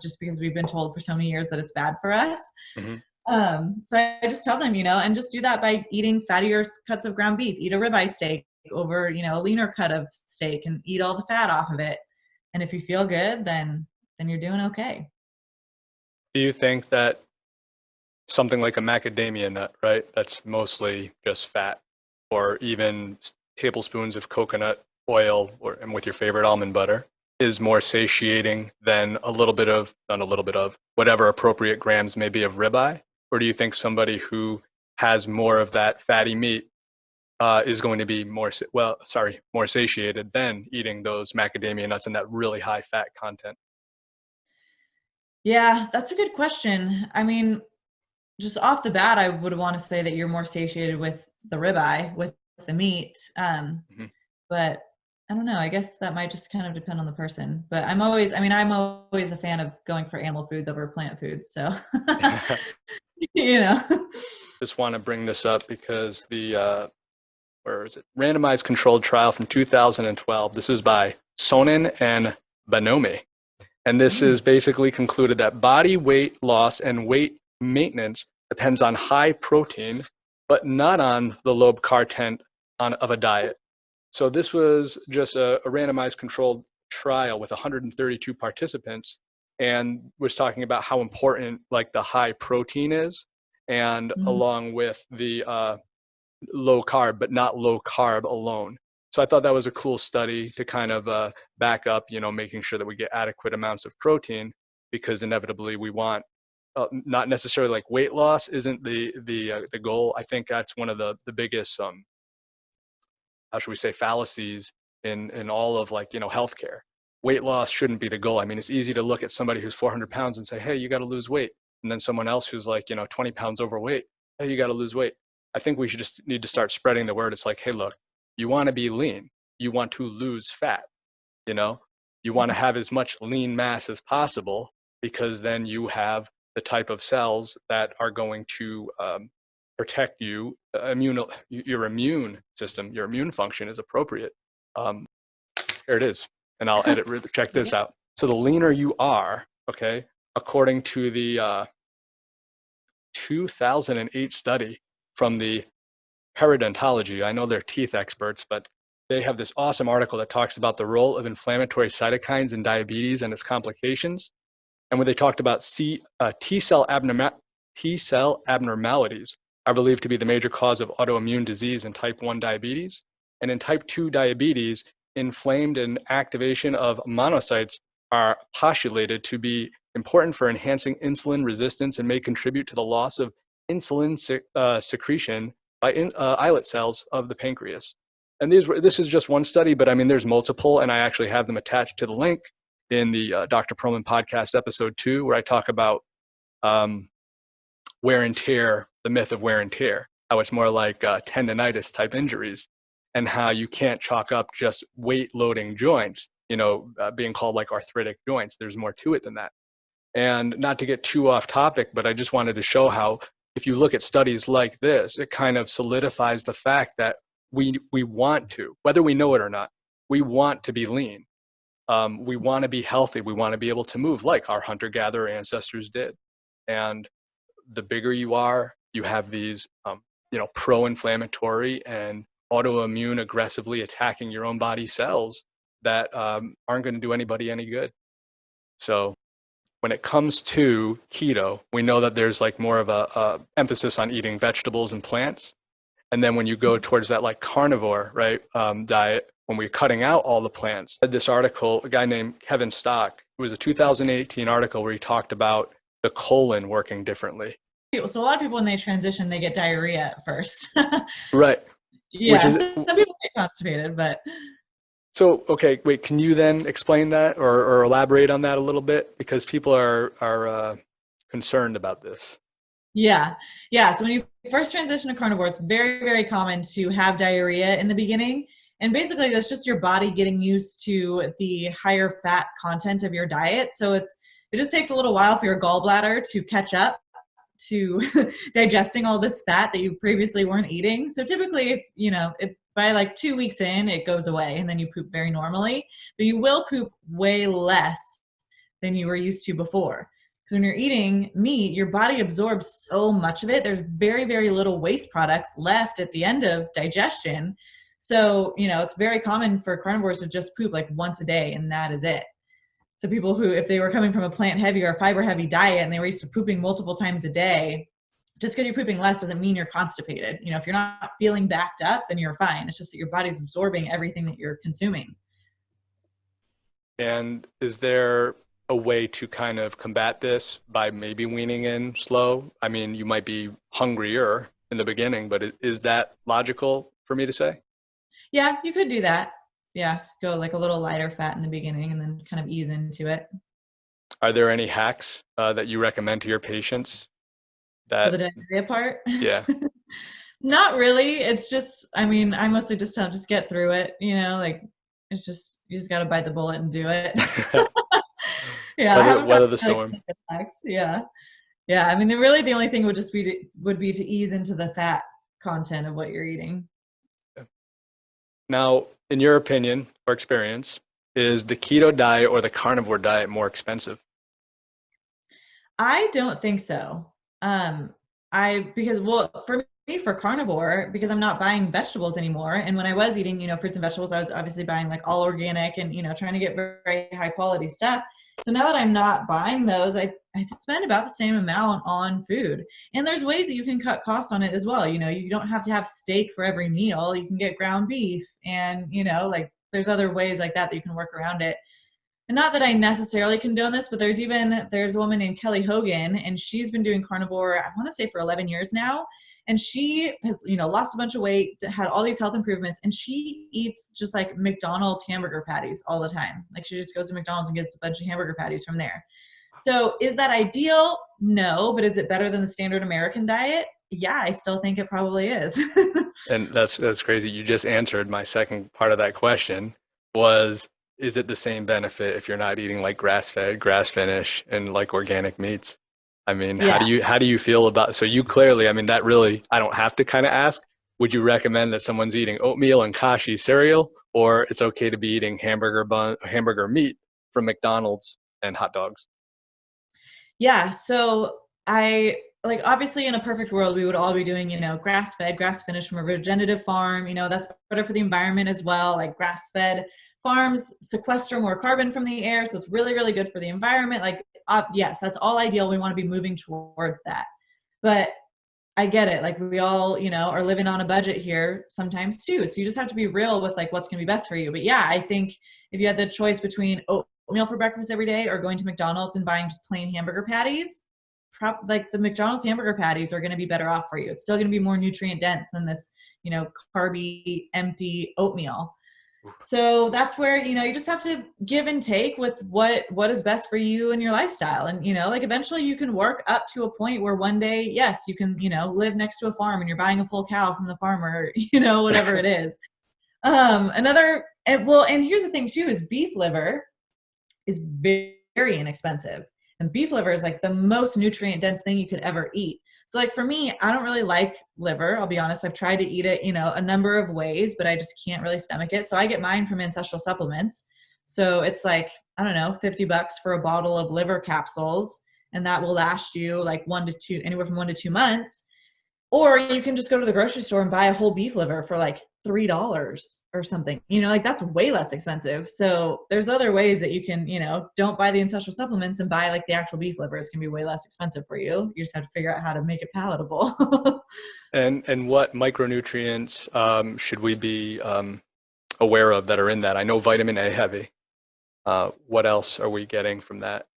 Speaker 1: just because we've been told for so many years that it's bad for us. Mm-hmm. So I just tell them, and just do that by eating fattier cuts of ground beef, eat a ribeye steak over, a leaner cut of steak and eat all the fat off of it. And if you feel good, then you're doing okay.
Speaker 2: Do you think that something like a macadamia nut, right, that's mostly just fat, or even tablespoons of coconut oil and with your favorite almond butter is more satiating than whatever appropriate grams may be of ribeye? Or do you think somebody who has more of that fatty meat is going to be more satiated than eating those macadamia nuts and that really high fat content?
Speaker 1: Yeah, that's a good question. I mean, just off the bat, I would want to say that you're more satiated with the ribeye, with the meat. But I don't know. I guess that might just kind of depend on the person. But I'm always a fan of going for animal foods over plant foods. So,
Speaker 2: Just want to bring this up because the randomized controlled trial from 2012. This is by Sonnen and Bonomi. And this is basically concluded that body weight loss and weight maintenance depends on high protein, but not on the low content of a diet. So this was just a randomized controlled trial with 132 participants and was talking about how important like the high protein is and along with the low carb, but not low carb alone. So I thought that was a cool study to kind of back up, making sure that we get adequate amounts of protein because inevitably we want not necessarily like weight loss isn't the goal. I think that's one of the biggest, how should we say, fallacies in all of healthcare. Weight loss shouldn't be the goal. I mean, it's easy to look at somebody who's 400 pounds and say, hey, you got to lose weight. And then someone else who's 20 pounds overweight, hey, you got to lose weight. I think we should just need to start spreading the word. It's like, hey, look, you want to be lean. You want to lose fat. You want to have as much lean mass as possible because then you have the type of cells that are going to protect you. Your immune system, your immune function is appropriate. Here it is. And I'll check this out. So the leaner you are, okay, according to the 2008 study from the Periodontology. I know they're teeth experts, but they have this awesome article that talks about the role of inflammatory cytokines in diabetes and its complications. And when they talked about T cell abnormalities are believed to be the major cause of autoimmune disease in type 1 diabetes. And in type 2 diabetes, inflamed and activation of monocytes are postulated to be important for enhancing insulin resistance and may contribute to the loss of insulin secretion by islet cells of the pancreas. And this is just one study, but I mean, there's multiple, and I actually have them attached to the link in the Dr. Pearlman Podcast episode 2, where I talk about wear and tear, the myth of wear and tear, how it's more like tendonitis type injuries, and how you can't chalk up just weight loading joints, being called like arthritic joints. There's more to it than that. And not to get too off topic, but I just wanted to show how if you look at studies like this, it kind of solidifies the fact that we want to, whether we know it or not, we want to be lean. We want to be healthy. We want to be able to move like our hunter-gatherer ancestors did. And the bigger you are, you have these, pro-inflammatory and autoimmune aggressively attacking your own body cells that aren't going to do anybody any good. So when it comes to keto, we know that there's like more of a emphasis on eating vegetables and plants. And then when you go towards that like carnivore, right, diet, when we're cutting out all the plants. I read this article, a guy named Kevin Stock, it was a 2018 article where he talked about the colon working differently.
Speaker 1: So a lot of people, when they transition, they get diarrhea at first.
Speaker 2: Right.
Speaker 1: Yeah, some people get constipated, but...
Speaker 2: So, okay, wait, can you then explain that or elaborate on that a little bit? Because people are concerned about this.
Speaker 1: Yeah. So when you first transition to carnivore, it's very, very common to have diarrhea in the beginning. And basically that's just your body getting used to the higher fat content of your diet. So it just takes a little while for your gallbladder to catch up to digesting all this fat that you previously weren't eating. So typically if by like 2 weeks in, it goes away and then you poop very normally, but you will poop way less than you were used to before. Because when you're eating meat, your body absorbs so much of it. There's very, very little waste products left at the end of digestion. So, it's very common for carnivores to just poop like once a day and that is it. So people who, if they were coming from a plant heavy or a fiber heavy diet and they were used to pooping multiple times a day, just because you're pooping less doesn't mean you're constipated. If you're not feeling backed up, then you're fine. It's just that your body's absorbing everything that you're consuming.
Speaker 2: And is there a way to kind of combat this by maybe weaning in slow? I mean, you might be hungrier in the beginning, but is that logical for me to say?
Speaker 1: Yeah, you could do that. Yeah, go like a little lighter fat in the beginning and then kind of ease into it.
Speaker 2: Are there any hacks that you recommend to your patients?
Speaker 1: For the diarrhea part?
Speaker 2: Yeah.
Speaker 1: Not really. It's just, I mostly just tell them just get through it. It's just, you just got to bite the bullet and do it. Yeah.
Speaker 2: Weather the storm.
Speaker 1: Yeah. Yeah. The only thing would just be to ease into the fat content of what you're eating.
Speaker 2: Now, in your opinion or experience, is the keto diet or the carnivore diet more expensive?
Speaker 1: I don't think so. For me, for carnivore, because I'm not buying vegetables anymore. And when I was eating, fruits and vegetables, I was obviously buying like all organic and, trying to get very, very high quality stuff. So now that I'm not buying those, I spend about the same amount on food. And there's ways that you can cut costs on it as well. You don't have to have steak for every meal. You can get ground beef and, there's other ways like that you can work around it. And not that I necessarily condone this, but there's a woman named Kelly Hogan, and she's been doing carnivore, I want to say for 11 years now. And she has, lost a bunch of weight, had all these health improvements, and she eats just like McDonald's hamburger patties all the time. Like she just goes to McDonald's and gets a bunch of hamburger patties from there. So is that ideal? No, but is it better than the standard American diet? Yeah, I still think it probably is.
Speaker 2: And that's crazy. You just answered my second part of that question was, is it the same benefit if you're not eating like grass-fed, grass-finished, and like organic meats? Yeah. How do you feel about, so you clearly, that really, I don't have to kind of ask, would you recommend that someone's eating oatmeal and kashi cereal, or it's okay to be eating hamburger meat from McDonald's and hot dogs?
Speaker 1: Yeah. So I like obviously in a perfect world, we would all be doing, you know, grass-fed, grass-finished from a regenerative farm. You know, that's better for the environment as well. Like grass-fed farms sequester more carbon from the air. So it's really, really good for the environment. Like, yes, that's all ideal. We want to be moving towards that. But I get it. Like we all, you know, are living on a budget here sometimes too. So you just have to be real with like what's going to be best for you. But yeah, I think if you had the choice between oatmeal for breakfast every day or going to McDonald's and buying just plain hamburger patties, like the McDonald's hamburger patties are going to be better off for you. It's still going to be more nutrient dense than this, you know, carby, empty oatmeal. So that's where, you know, you just have to give and take with what is best for you and your lifestyle. And, you know, like eventually you can work up to a point where one day, yes, you can, you know, live next to a farm and you're buying a full cow from the farmer, you know, whatever it is. And here's the thing too, is beef liver is very, very inexpensive. And beef liver is like the most nutrient dense thing you could ever eat. So like for me, I don't really like liver. I'll be honest. I've tried to eat it, you know, a number of ways, but I just can't really stomach it. So I get mine from Ancestral Supplements. So it's like, I don't know, $50 for a bottle of liver capsules. And that will last you like anywhere from 1 to 2 months. Or you can just go to the grocery store and buy a whole beef liver for like $3 or something, you know, like that's way less expensive. So there's other ways that you can, you know, don't buy the Ancestral Supplements and buy like the actual beef liver. It's going to be way less expensive for you. You just have to figure out how to make it palatable.
Speaker 2: And what micronutrients should we be aware of that are in that? I know vitamin A heavy. What else are we getting from that?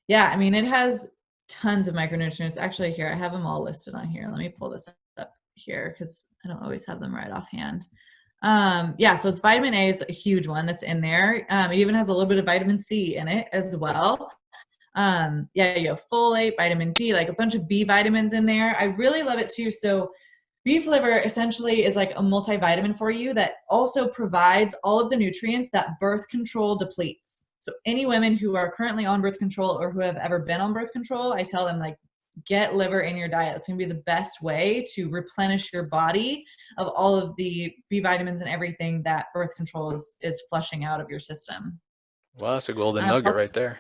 Speaker 1: Yeah, I mean, it has tons of micronutrients. Actually, here, I have them all listed on here. Let me pull this up here because I don't always have them right offhand. Yeah, so it's vitamin A is a huge one that's in there. It even has a little bit of vitamin C in it as well. Yeah, you have folate, vitamin D, like a bunch of B vitamins in there. I really love it too. So beef liver essentially is like a multivitamin for you that also provides all of the nutrients that birth control depletes. So any women who are currently on birth control or who have ever been on birth control, I tell them like, get liver in your diet. It's going to be the best way to replenish your body of all of the B vitamins and everything that birth control is flushing out of your system.
Speaker 2: Well, that's a golden nugget right there.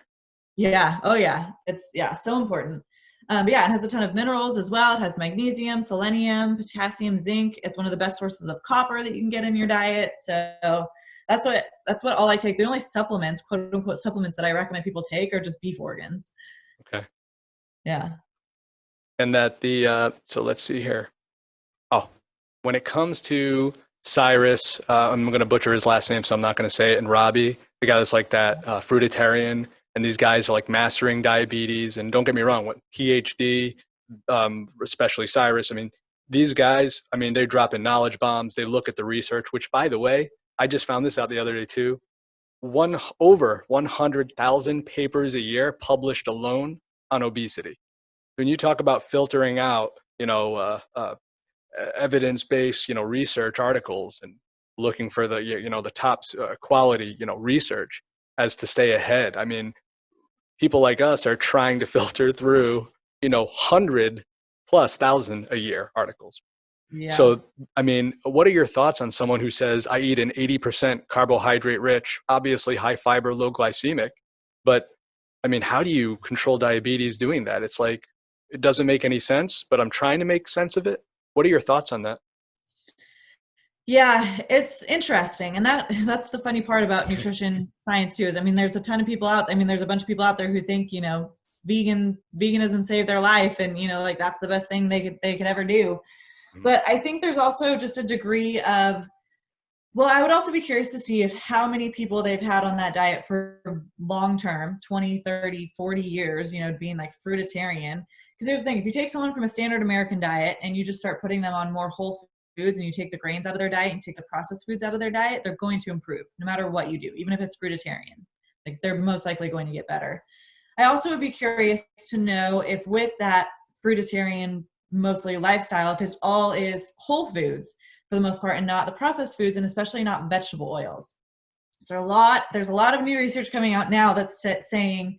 Speaker 1: Yeah. Oh yeah. It's so important. But yeah, it has a ton of minerals as well. It has magnesium, selenium, potassium, zinc. It's one of the best sources of copper that you can get in your diet. So that's what all I take. The only supplements, quote unquote supplements, that I recommend people take are just beef organs.
Speaker 2: Okay.
Speaker 1: Yeah.
Speaker 2: And that so let's see here. Oh, when it comes to Cyrus, I'm going to butcher his last name, so I'm not going to say it. And Robbie, the guy that's like that, fruitarian, and these guys are like mastering diabetes. And don't get me wrong, what PhD, especially Cyrus. I mean, these guys, I mean, they drop in knowledge bombs. They look at the research, which, by the way, I just found this out the other day too. Over 100,000 papers a year published alone on obesity. When you talk about filtering out, you know, evidence-based, you know, research articles and looking for the, you know, the top quality, you know, research as to stay ahead. I mean, people like us are trying to filter through, you know, 100,000+ a year articles.
Speaker 1: Yeah.
Speaker 2: So, I mean, what are your thoughts on someone who says, I eat an 80% carbohydrate rich, obviously high fiber, low glycemic, but I mean, how do you control diabetes doing that? It's like, it doesn't make any sense, but I'm trying to make sense of it. What are your thoughts on that?
Speaker 1: Yeah, it's interesting. And that's the funny part about nutrition science too, is, I mean, there's a ton of people there's a bunch of people out there who think, you know, veganism saved their life. And, you know, like that's the best thing they could ever do. But I think there's also just a degree of, well, I would also be curious to see how many people they've had on that diet for long-term, 20, 30, 40 years, you know, being like fruitarian. Because here's the thing, if you take someone from a standard American diet and you just start putting them on more whole foods and you take the grains out of their diet and take the processed foods out of their diet, they're going to improve no matter what you do, even if it's fruitarian. Like they're most likely going to get better. I also would be curious to know if with that fruitarian mostly lifestyle, if it all is whole foods for the most part and not the processed foods, and especially not vegetable oils. So there's a lot of new research coming out now that's saying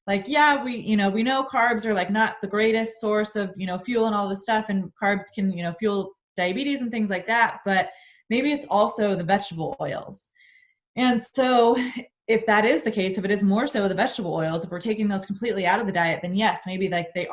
Speaker 1: like, yeah, we know carbs are like not the greatest source of, you know, fuel and all this stuff, and carbs can, you know, fuel diabetes and things like that, but maybe it's also the vegetable oils. And so if that is the case, if it is more so the vegetable oils, if we're taking those completely out of the diet, then yes, maybe like the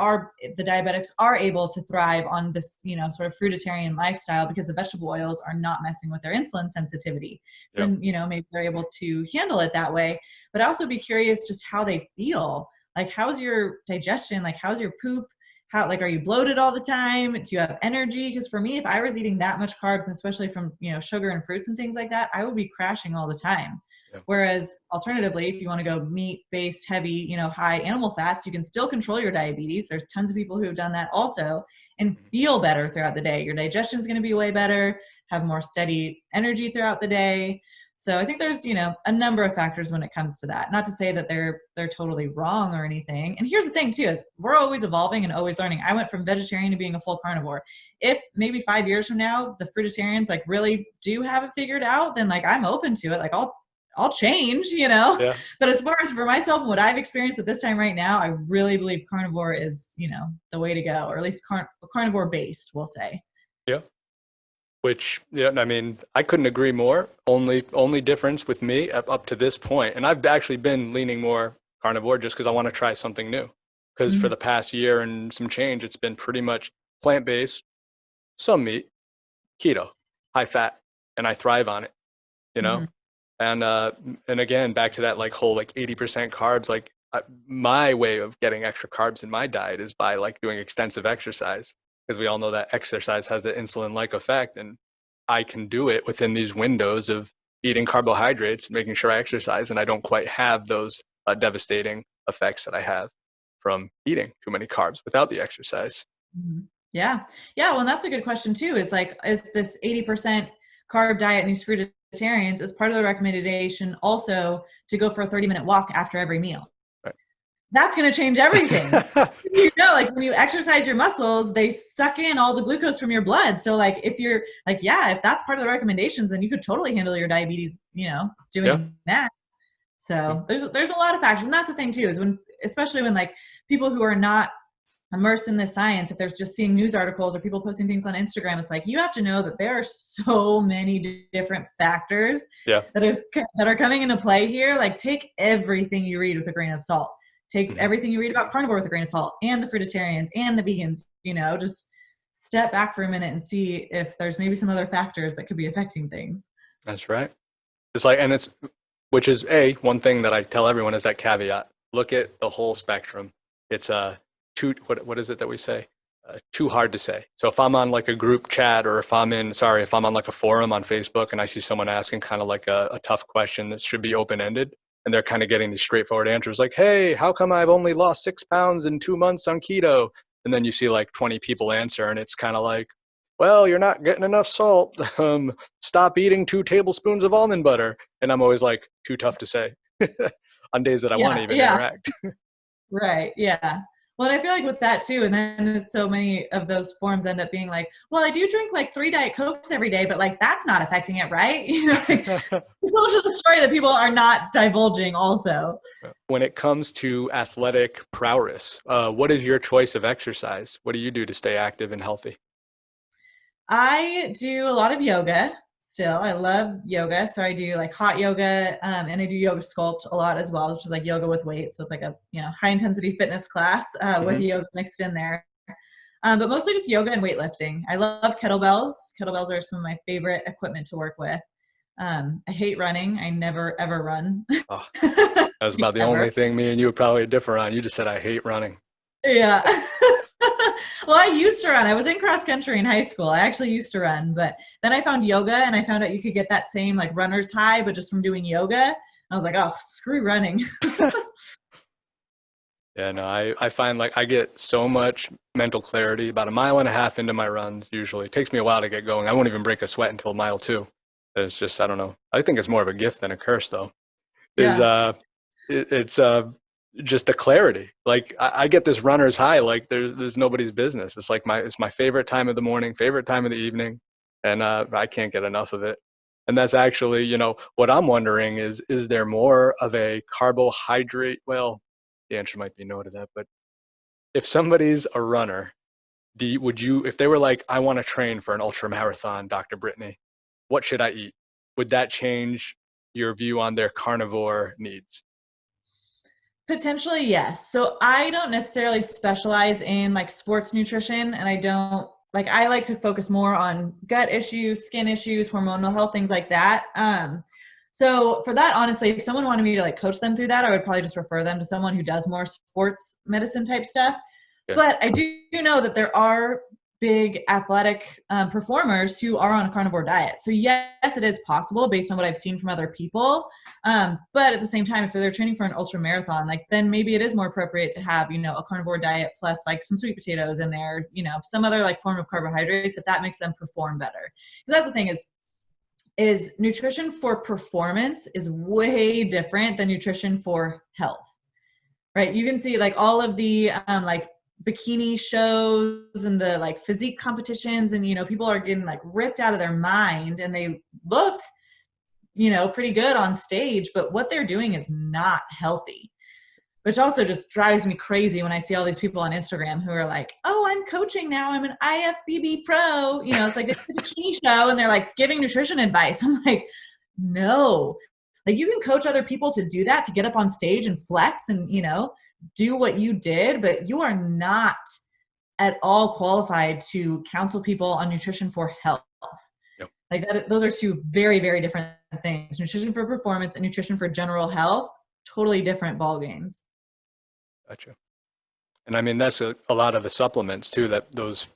Speaker 1: diabetics are able to thrive on this, sort of fruitarian lifestyle because the vegetable oils are not messing with their insulin sensitivity. So, maybe they're able to handle it that way. But I also be curious just how they feel. Like, how's your digestion? Like, how's your poop? How, like, are you bloated all the time? Do you have energy? Because for me, if I was eating that much carbs, and especially from, sugar and fruits and things like that, I would be crashing all the time. Yeah. Whereas alternatively, if you want to go meat-based, heavy, high animal fats, you can still control your diabetes. There's tons of people who have done that also and feel better throughout the day. Your digestion is going to be way better, have more steady energy throughout the day. So I think there's, a number of factors when it comes to that. Not to say that they're totally wrong or anything. And here's the thing too, is we're always evolving and always learning. I went from vegetarian to being a full carnivore. If maybe 5 years from now, the fruitarians like really do have it figured out, then like I'm open to it. Like I'll change, Yeah. But as far as for myself and what I've experienced at this time right now, I really believe carnivore is, the way to go, or at least carnivore based, we'll say.
Speaker 2: Yeah. Which, I mean, I couldn't agree more. Only difference with me up to this point, and I've actually been leaning more carnivore just because I want to try something new. Because for the past year and some change, it's been pretty much plant-based, some meat, keto, high fat, and I thrive on it, And again, back to that like whole like 80% carbs, like my way of getting extra carbs in my diet is by like doing extensive exercise. Because we all know that exercise has an insulin-like effect, and I can do it within these windows of eating carbohydrates and making sure I exercise, and I don't quite have those devastating effects that I have from eating too many carbs without the exercise.
Speaker 1: Mm-hmm. Yeah. Well, and that's a good question too, is like, is this 80% carb diet and these fruitarians is part of the recommendation also to go for a 30-minute walk after every meal? That's going to change everything. Like when you exercise your muscles, they suck in all the glucose from your blood. So like, if you're like, if that's part of the recommendations, then you could totally handle your diabetes, doing that. So there's a lot of factors. And that's the thing too, is especially when like people who are not immersed in this science, if there's just seeing news articles or people posting things on Instagram, it's like, you have to know that there are so many different factors that are coming into play here. Like, take everything you read with a grain of salt. Take everything you read about carnivore with a grain of salt, and the fruitarians and the vegans, just step back for a minute and see if there's maybe some other factors that could be affecting things.
Speaker 2: That's right. It's like, which is one thing that I tell everyone is that caveat. Look at the whole spectrum. It's what is it that we say? Too hard to say. So if I'm on like a group chat, or if I'm on like a forum on Facebook and I see someone asking kind of like a tough question that should be open-ended, and they're kind of getting these straightforward answers like, hey, how come I've only lost 6 pounds in 2 months on keto? And then you see like 20 people answer, and it's kind of like, well, you're not getting enough salt. Stop eating 2 tablespoons of almond butter. And I'm always like, too tough to say on days that I want to even interact.
Speaker 1: Right. Yeah. Well, and I feel like with that too, and then so many of those forums end up being like, well, I do drink like 3 Diet Cokes every day, but like that's not affecting it, right? Like, so much of the story that people are not divulging also.
Speaker 2: When it comes to athletic prowess, what is your choice of exercise? What do you do to stay active and healthy?
Speaker 1: I do a lot of yoga. Still, I love yoga. So I do like hot yoga, and I do yoga sculpt a lot as well, which is like yoga with weights. So it's like a high intensity fitness class with yoga mixed in there. But mostly just yoga and weightlifting. I love kettlebells. Kettlebells are some of my favorite equipment to work with. I hate running. I never ever run.
Speaker 2: Oh, that was about the only thing me and you would probably differ on. You just said I hate running.
Speaker 1: Yeah. Well, I used to run. I was in cross country in high school. I actually used to run, but then I found yoga, and I found out you could get that same like runner's high, but just from doing yoga. I was like, oh, screw running.
Speaker 2: Yeah, no, I find like I get so much mental clarity about 1.5 miles into my runs. Usually it takes me a while to get going. I won't even break a sweat until mile 2. It's just, I don't know. I think it's more of a gift than a curse though. It's just the clarity. Like I get this runner's high, like there's nobody's business. It's like it's my favorite time of the morning, favorite time of the evening. And I can't get enough of it. And that's actually, what I'm wondering is there more of a carbohydrate? Well, the answer might be no to that, but if somebody's a runner, if they were like, I want to train for an ultra marathon, Dr. Brittney, what should I eat? Would that change your view on their carnivore needs?
Speaker 1: Potentially, yes. So I don't necessarily specialize in like sports nutrition, and I like to focus more on gut issues, skin issues, hormonal health, things like that. So for that, honestly, if someone wanted me to like coach them through that, I would probably just refer them to someone who does more sports medicine type stuff.
Speaker 2: Yeah.
Speaker 1: But I do know that there are big athletic performers who are on a carnivore diet. So yes, it is possible based on what I've seen from other people. But at the same time, if they're training for an ultra marathon, like then maybe it is more appropriate to have, a carnivore diet plus like some sweet potatoes in there, some other like form of carbohydrates if that makes them perform better. Because that's the thing is nutrition for performance is way different than nutrition for health, right? You can see like all of the like bikini shows and the like physique competitions, and people are getting like ripped out of their mind, and they look pretty good on stage, but what they're doing is not healthy, which also just drives me crazy when I see all these people on Instagram who are like, oh, I'm coaching now, I'm an IFBB pro, it's like it's a bikini show and they're like giving nutrition advice. I'm like, no. Like you can coach other people to do that, to get up on stage and flex and, do what you did, but you are not at all qualified to counsel people on nutrition for health.
Speaker 2: Yep.
Speaker 1: Like that, those are two very, very different things. Nutrition for performance and nutrition for general health, totally different ball games.
Speaker 2: Gotcha. And I mean, that's a lot of the supplements too, that those,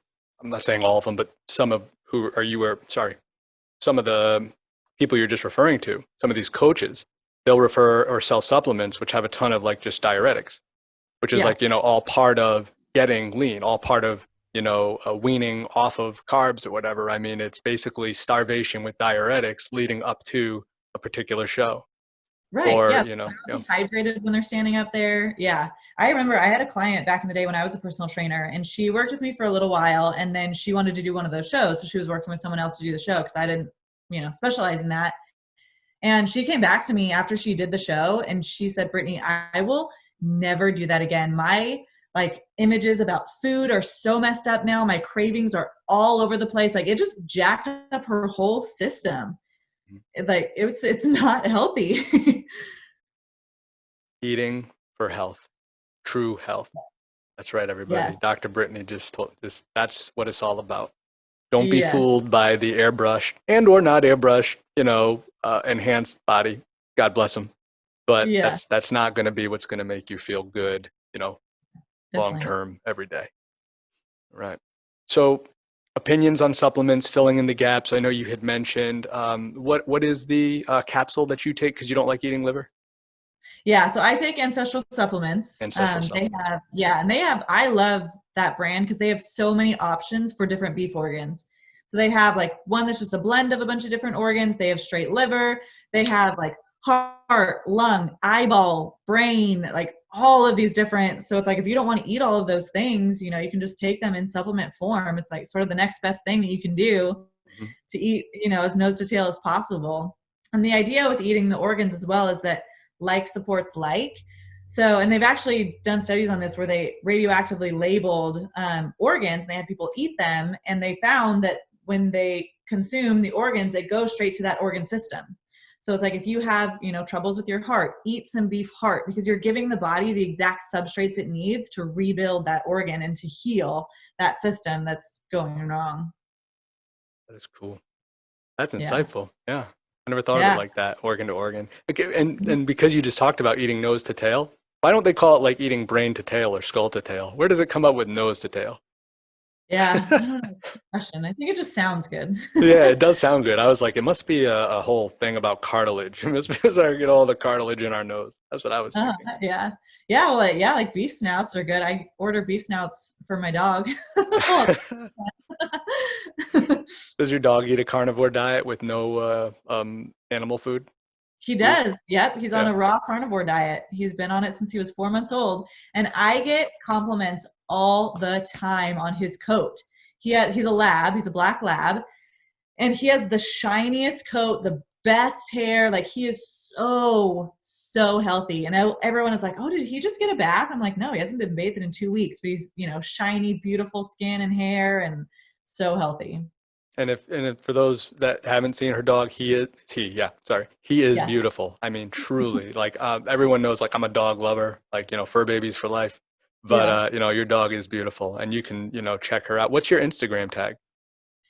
Speaker 2: I'm not saying all of them, but some of the people you're just referring to, some of these coaches, they'll refer or sell supplements which have a ton of like just diuretics, which is like, all part of getting lean, all part of, weaning off of carbs or whatever. I mean, it's basically starvation with diuretics leading up to a particular show.
Speaker 1: Right.
Speaker 2: Or,
Speaker 1: hydrated when they're standing up there. Yeah. I remember I had a client back in the day when I was a personal trainer, and she worked with me for a little while, and then she wanted to do one of those shows. So she was working with someone else to do the show because I didn't, specialize in that. And she came back to me after she did the show and she said, Brittney, I will never do that again. My like images about food are so messed up now. My cravings are all over the place. Like it just jacked up her whole system. Like it's not healthy.
Speaker 2: Eating for health, true health. That's right, everybody. Yeah. Dr. Brittney just told this. That's what it's all about. Don't be fooled by the airbrushed and or not airbrushed, enhanced body. God bless them. But that's not going to be what's going to make you feel good, long term every day. Right. So opinions on supplements, filling in the gaps. I know you had mentioned what is the capsule that you take because you don't like eating liver?
Speaker 1: Yeah, so I take Ancestral Supplements. I love that brand because they have so many options for different beef organs. So they have like one that's just a blend of a bunch of different organs. They have straight liver. They have like heart, lung, eyeball, brain, like all of these different. So it's like if you don't want to eat all of those things, you can just take them in supplement form. It's like sort of the next best thing that you can do to eat, as nose to tail as possible. And the idea with eating the organs as well is that like supports like. So, and they've actually done studies on this where they radioactively labeled organs, and they had people eat them, and they found that when they consume the organs, they go straight to that organ system. So it's like if you have, troubles with your heart, eat some beef heart because you're giving the body the exact substrates it needs to rebuild that organ and to heal that system that's going wrong.
Speaker 2: That is cool. That's insightful. Yeah. I never thought of it like that, organ to organ. Okay, and because you just talked about eating nose to tail, why don't they call it like eating brain to tail or skull to tail? Where does it come up with nose to tail?
Speaker 1: Yeah, I don't know the question. I think it just sounds good.
Speaker 2: Yeah, it does sound good. I was like, it must be a whole thing about cartilage. It must be because I get all the cartilage in our nose. That's what I was thinking.
Speaker 1: Like beef snouts are good. I order beef snouts for my dog.
Speaker 2: Does your dog eat a carnivore diet with no animal food?
Speaker 1: He does. Yep. He's on a raw carnivore diet. He's been on it since he was 4 months old. And I get compliments all the time on his coat. He's a lab. He's a black lab. And he has the shiniest coat, the best hair. Like he is so healthy. And everyone is like, oh, did he just get a bath? I'm like, no, he hasn't been bathed in 2 weeks, but he's, shiny, beautiful skin and hair and so healthy.
Speaker 2: And if for those that haven't seen her dog, he is
Speaker 1: Yeah.
Speaker 2: beautiful. I mean, truly, like everyone knows, like I'm a dog lover, like, fur babies for life. But
Speaker 1: Yeah.
Speaker 2: your dog is beautiful, and you can, check her out. What's your Instagram tag?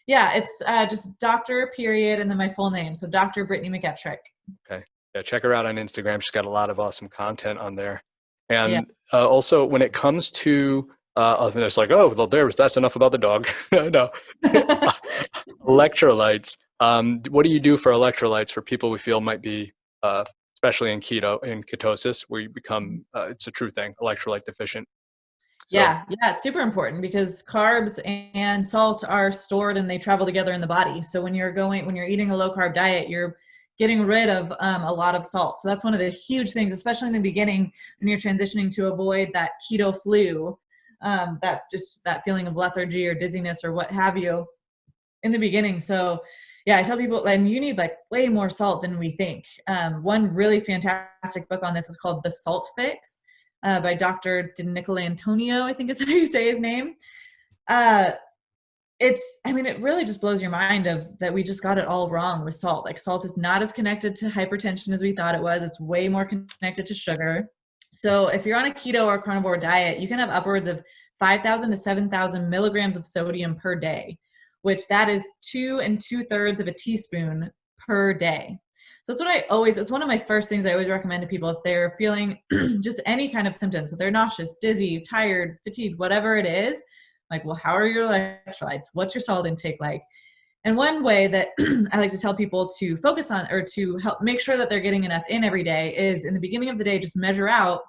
Speaker 1: Yeah. It's just Dr. period and then my full name. So Dr. Brittney McGetrick.
Speaker 2: Okay. Yeah, check her out on Instagram. She's got a lot of awesome content on there.
Speaker 1: Yeah.
Speaker 2: And also, when it comes to, it's like, oh, well, that's enough about the dog. No. Electrolytes. What do you do for electrolytes for people we feel might be, especially in ketosis, where you become, it's a true thing, electrolyte deficient? So,
Speaker 1: Yeah, it's super important because carbs and salt are stored and they travel together in the body. So when you're eating a low carb diet, you're getting rid of a lot of salt. So that's one of the huge things, especially in the beginning when you're transitioning to avoid that keto flu, that feeling of lethargy or dizziness or what have you in the beginning. So yeah, I tell people, and you need like way more salt than we think. One really fantastic book on this is called The Salt Fix. By Dr. Nicolantonio, I think is how you say his name. It really just blows your mind that we just got it all wrong with salt. Like salt is not as connected to hypertension as we thought it was. It's way more connected to sugar. So if you're on a keto or carnivore diet, you can have upwards of 5,000 to 7,000 milligrams of sodium per day, which that is 2 2/3 of a teaspoon per day. So it's one of my first things I always recommend to people if they're feeling just any kind of symptoms. So they're nauseous, dizzy, tired, fatigued, whatever it is, like, well, how are your electrolytes? What's your salt intake like? And one way that I like to tell people to focus on or to help make sure that they're getting enough in every day is in the beginning of the day, just measure out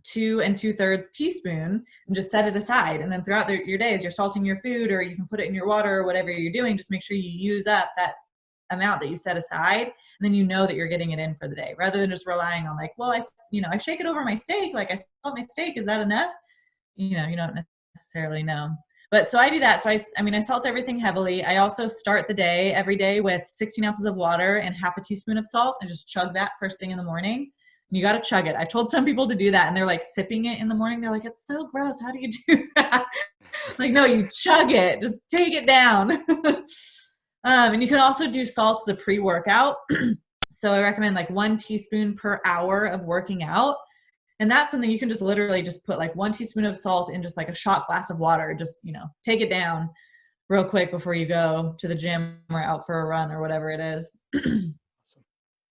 Speaker 1: 2 2/3 teaspoon and just set it aside. And then throughout your days, you're salting your food or you can put it in your water or whatever you're doing, just make sure you use up that amount that you set aside, and then you know that you're getting it in for the day rather than just relying on like, well, I shake it over my steak, like I salt my steak, is that enough? You don't necessarily know. But so I do that. So I salt everything heavily. I also start the day every day with 16 ounces of water and half a teaspoon of salt and just chug that first thing in the morning. And you got to chug it. I've told some people to do that and they're like sipping it in the morning. They're like, it's so gross. How do you do that? Like, no, you chug it. Just take it down. And you can also do salt as a pre-workout. So I recommend like 1 teaspoon per hour of working out. And that's something you can just literally just put like 1 teaspoon of salt in just like a shot glass of water. Just, take it down real quick before you go to the gym or out for a run or whatever it is.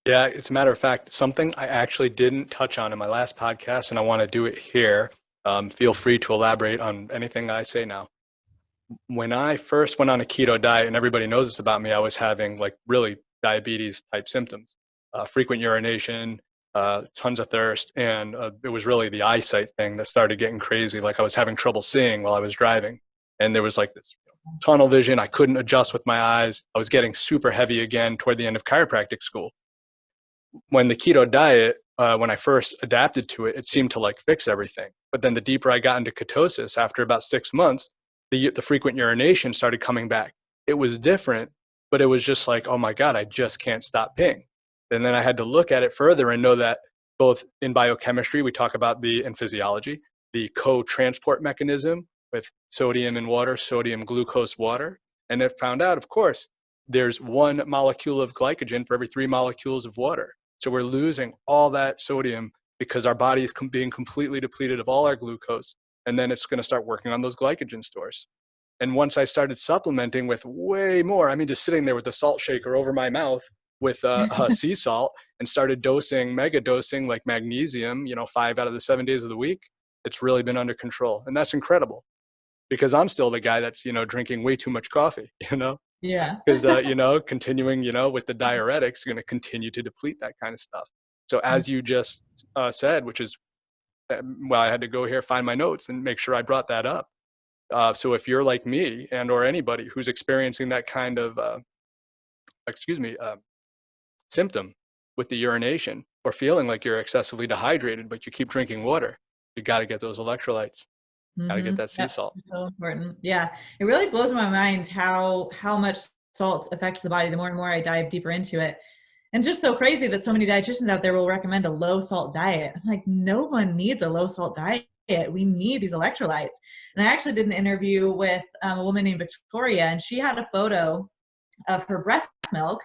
Speaker 2: Yeah, it's a matter of fact, something I actually didn't touch on in my last podcast, and I want to do it here. Feel free to elaborate on anything I say now. When I first went on a keto diet, and everybody knows this about me, I was having like really diabetes type symptoms, frequent urination, tons of thirst. And it was really the eyesight thing that started getting crazy. Like I was having trouble seeing while I was driving. And there was like this tunnel vision. I couldn't adjust with my eyes. I was getting super heavy again toward the end of chiropractic school. When the keto diet, when I first adapted to it, it seemed to like fix everything. But then the deeper I got into ketosis, after about 6 months, the frequent urination started coming back. It was different, but it was just like, oh my God, I just can't stop peeing. And then I had to look at it further and know that both in biochemistry, we talk about in physiology, the co-transport mechanism with sodium and water, sodium, glucose, water. And it found out, of course, there's 1 molecule of glycogen for every 3 molecules of water. So we're losing all that sodium because our body is being completely depleted of all our glucose. And then it's going to start working on those glycogen stores. And once I started supplementing with way more, just sitting there with a salt shaker over my mouth with sea salt and started mega dosing like magnesium, 5 out of the 7 days of the week, it's really been under control. And that's incredible because I'm still the guy that's, drinking way too much coffee,
Speaker 1: Yeah.
Speaker 2: Because, continuing, with the diuretics, you're going to continue to deplete that kind of stuff. So as you just said, which is, I had to go here, find my notes and make sure I brought that up. So if you're like me and or anybody who's experiencing that kind of, symptom with the urination or feeling like you're excessively dehydrated, but you keep drinking water, you got to get those electrolytes. Got to get that sea salt.
Speaker 1: So important. Yeah. It really blows my mind how much salt affects the body the more and more I dive deeper into it. And just so crazy that so many dietitians out there will recommend a low salt diet. I'm like, no one needs a low salt diet. We need these electrolytes. And I actually did an interview with a woman named Victoria, and she had a photo of her breast milk,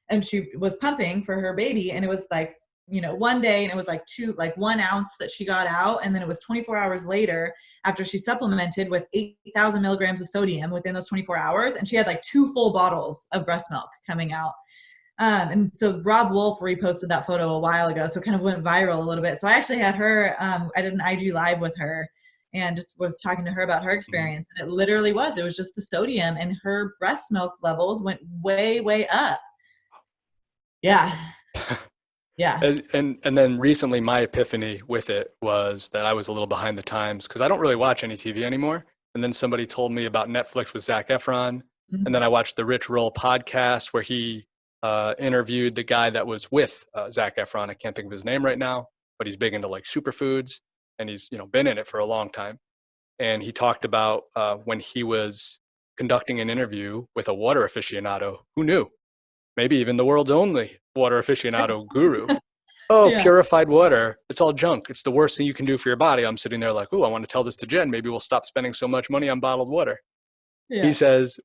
Speaker 1: and she was pumping for her baby, and it was like, one day, and it was like 1 ounce that she got out, and then it was 24 hours later after she supplemented with 8,000 milligrams of sodium within those 24 hours, and she had like 2 full bottles of breast milk coming out. And so Rob Wolf reposted that photo a while ago, so it kind of went viral a little bit. So I actually had her, I did an IG live with her and just was talking to her about her experience. And it literally it was just the sodium, and her breast milk levels went way, way up. Yeah. Yeah.
Speaker 2: And then recently my epiphany with it was that I was a little behind the times because I don't really watch any TV anymore. And then somebody told me about Netflix with Zac Efron.
Speaker 1: Mm-hmm.
Speaker 2: And then I watched the Rich Roll podcast where he interviewed the guy that was with Zac Efron. I can't think of his name right now, but he's big into like superfoods, and he's been in it for a long time. And he talked about when he was conducting an interview with a water aficionado. Who knew? Maybe even the world's only water aficionado guru.
Speaker 1: Yeah.
Speaker 2: Purified water, it's all junk. It's the worst thing you can do for your body. I'm sitting there like, I want to tell this to Jen. Maybe we'll stop spending so much money on bottled water.
Speaker 1: Yeah.
Speaker 2: He says,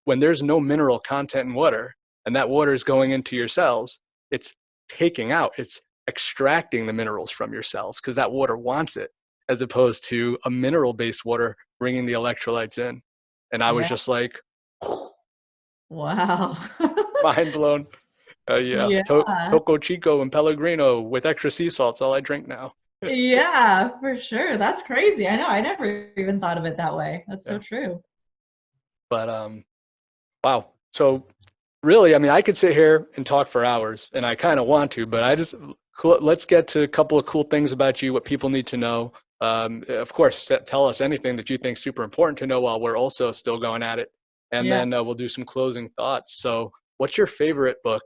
Speaker 2: when there's no mineral content in water, and that water is going into your cells, it's extracting the minerals from your cells because that water wants it, as opposed to a mineral-based water bringing the electrolytes in. And I was just like,
Speaker 1: wow.
Speaker 2: mind blown. Toco Chico and Pellegrino with extra sea salt's all I drink now.
Speaker 1: Yeah, for sure. That's crazy. I know. I never even thought of it that way. That's so true.
Speaker 2: But wow. So really, I mean, I could sit here and talk for hours, and I kind of want to, but let's get to a couple of cool things about you, what people need to know. Of course, tell us anything that you think is super important to know while we're also still going at it. And then we'll do some closing thoughts. So what's your favorite book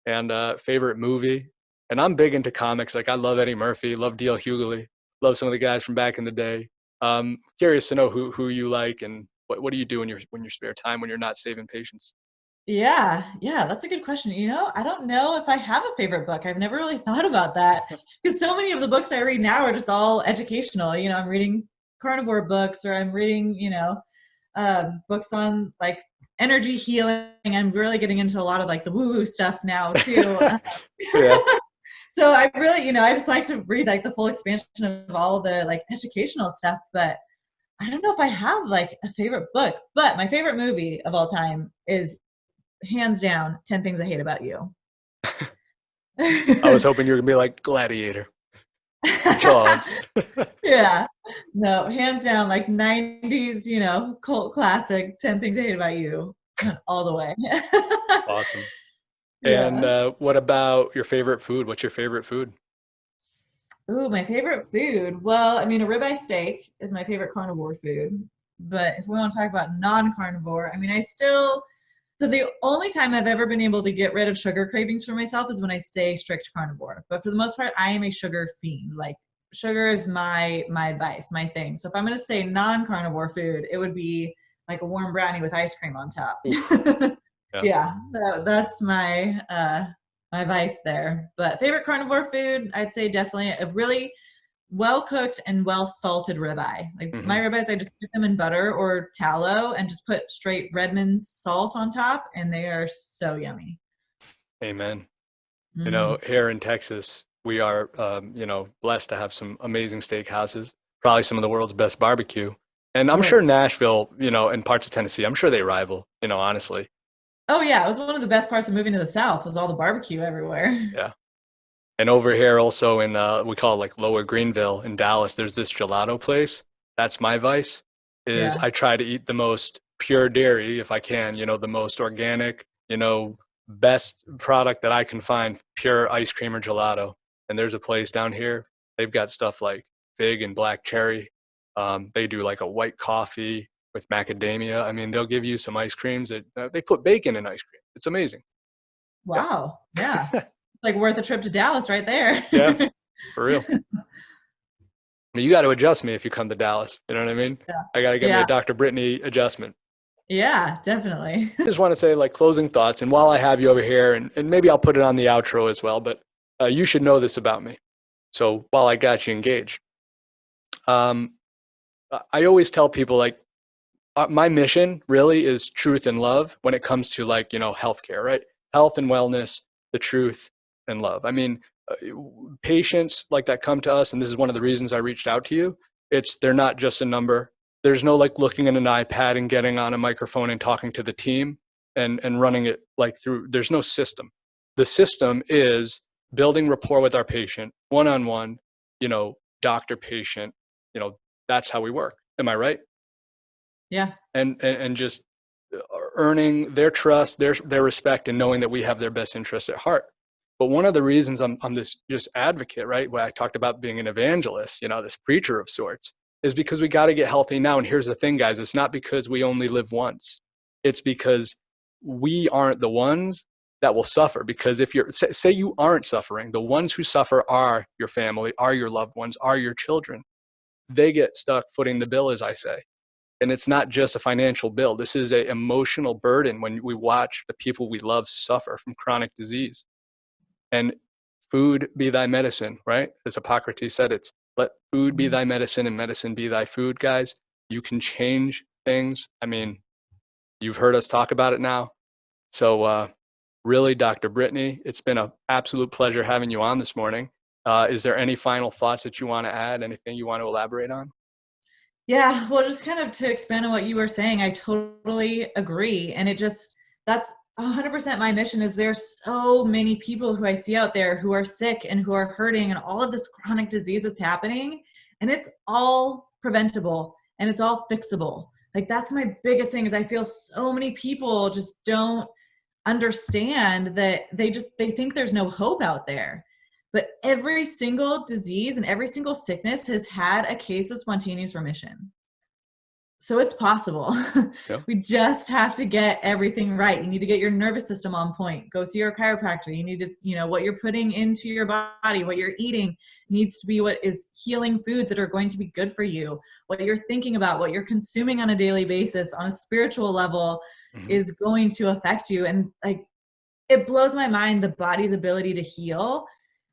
Speaker 2: and favorite movie? And I'm big into comics. Like I love Eddie Murphy, love D.L. Hughley, love some of the guys from back in the day. Curious to know who you like and what do you do in your spare time when you're not saving patients?
Speaker 1: Yeah, that's a good question. I don't know if I have a favorite book. I've never really thought about that because so many of the books I read now are just all educational. I'm reading carnivore books, or I'm reading, books on like energy healing. I'm really getting into a lot of like the woo-woo stuff now too. So I really, I just like to read like the full expansion of all the like educational stuff, but I don't know if I have like a favorite book. But my favorite movie of all time is hands down 10 Things I Hate About You.
Speaker 2: I was hoping you were gonna be like Gladiator. Jaws.
Speaker 1: Yeah. No, hands down, like 90s, cult classic, 10 Things I Hate About You, all the way.
Speaker 2: Awesome. And what about your favorite food? What's your favorite food?
Speaker 1: Ooh, my favorite food. Well, I mean, a ribeye steak is my favorite carnivore food. But if we want to talk about non-carnivore, I mean, so the only time I've ever been able to get rid of sugar cravings for myself is when I stay strict carnivore. But for the most part, I am a sugar fiend. Like sugar is my vice, my thing. So if I'm going to say non-carnivore food, it would be like a warm brownie with ice cream on top. That's my my vice there. But favorite carnivore food, I'd say definitely a really well-cooked and well-salted ribeye. Like my ribeyes, I just put them in butter or tallow and just put straight Redmond's salt on top, and they are so yummy.
Speaker 2: Amen. Here in Texas, we are, blessed to have some amazing steakhouses, probably some of the world's best barbecue. And I'm sure Nashville, and parts of Tennessee, I'm sure they rival, honestly.
Speaker 1: Oh yeah, it was one of the best parts of moving to the South was all the barbecue everywhere.
Speaker 2: Yeah. And over here also in, we call it like Lower Greenville in Dallas, there's this gelato place. That's my vice, I try to eat the most pure dairy if I can, the most organic, best product that I can find, pure ice cream or gelato. And there's a place down here, they've got stuff like fig and black cherry. They do like a white coffee with macadamia. I mean, they'll give you some ice creams that they put bacon in ice cream. It's amazing.
Speaker 1: Wow. Yeah. Like worth a trip to Dallas right there.
Speaker 2: Yeah, for real. You got to adjust me if you come to Dallas. You know what I mean? Yeah. I got to get me a Dr. Brittney adjustment.
Speaker 1: Yeah, definitely.
Speaker 2: I just want to say like closing thoughts. And while I have you over here, and maybe I'll put it on the outro as well, but you should know this about me. So while I got you engaged, I always tell people like My mission really is truth and love when it comes to like, healthcare, right? Health and wellness, the truth and love. I mean, patients like that come to us, and this is one of the reasons I reached out to you. They're not just a number. There's no like looking at an iPad and getting on a microphone and talking to the team and running it like through. There's no system. The system is building rapport with our patient, one-on-one, doctor patient, that's how we work. Am I right?
Speaker 1: Yeah.
Speaker 2: And just earning their trust, their respect, and knowing that we have their best interests at heart. But one of the reasons I'm this just advocate, right, where I talked about being an evangelist, this preacher of sorts, is because we got to get healthy now. And here's the thing, guys, it's not because we only live once. It's because we aren't the ones that will suffer. Because if say you aren't suffering, the ones who suffer are your family, are your loved ones, are your children. They get stuck footing the bill, as I say. And it's not just a financial bill. This is an emotional burden when we watch the people we love suffer from chronic disease. And food be thy medicine, right? As Hippocrates said, it's let food be thy medicine and medicine be thy food, guys. You can change things. I mean, you've heard us talk about it now. So really, Dr. Brittney, it's been an absolute pleasure having you on this morning. Is there any final thoughts that you want to add? Anything you want to elaborate on?
Speaker 1: Yeah, well, just kind of to expand on what you were saying, I totally agree. And that's 100% my mission. Is there's so many people who I see out there who are sick and who are hurting and all of this chronic disease that's happening, and it's all preventable and it's all fixable. Like that's my biggest thing is I feel so many people just don't understand that they think there's no hope out there. But every single disease and every single sickness has had a case of spontaneous remission. So it's possible. Yep. We just have to get everything right. You need to get your nervous system on point. Go see your chiropractor. You need to, what you're putting into your body, what you're eating needs to be what is healing foods that are going to be good for you. What you're thinking about, what you're consuming on a daily basis on a spiritual level is going to affect you. And like, it blows my mind, the body's ability to heal.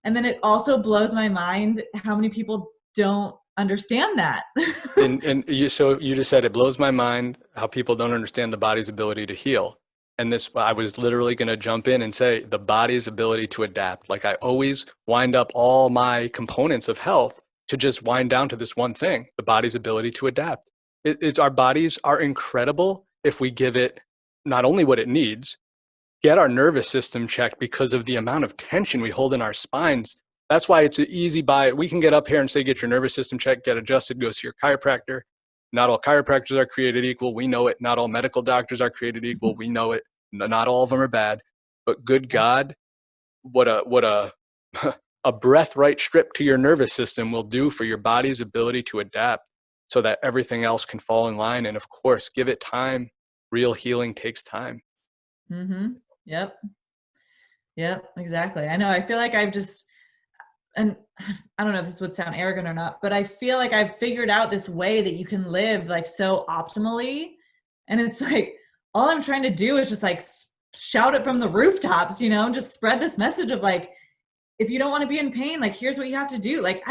Speaker 1: And then it also blows my mind how many people don't understand that.
Speaker 2: So you just said it blows my mind how people don't understand the body's ability to heal. And I was literally going to jump in and say the body's ability to adapt. Like I always wind up all my components of health to just wind down to this one thing, the body's ability to adapt. It's our bodies are incredible if we give it not only what it needs, get our nervous system checked because of the amount of tension we hold in our spines. That's why it's an easy buy. We can get up here and say, get your nervous system checked, get adjusted, go see your chiropractor. Not all chiropractors are created equal. We know it. Not all medical doctors are created equal. We know it. Not all of them are bad, but good God, what a a breath right strip to your nervous system will do for your body's ability to adapt so that everything else can fall in line. And of course, give it time. Real healing takes time.
Speaker 1: Mm-hmm. Yep, exactly. I know. I feel like and I don't know if this would sound arrogant or not, but I feel like I've figured out this way that you can live like so optimally. And it's like, all I'm trying to do is just like shout it from the rooftops, just spread this message of like, if you don't want to be in pain, like, here's what you have to do. Like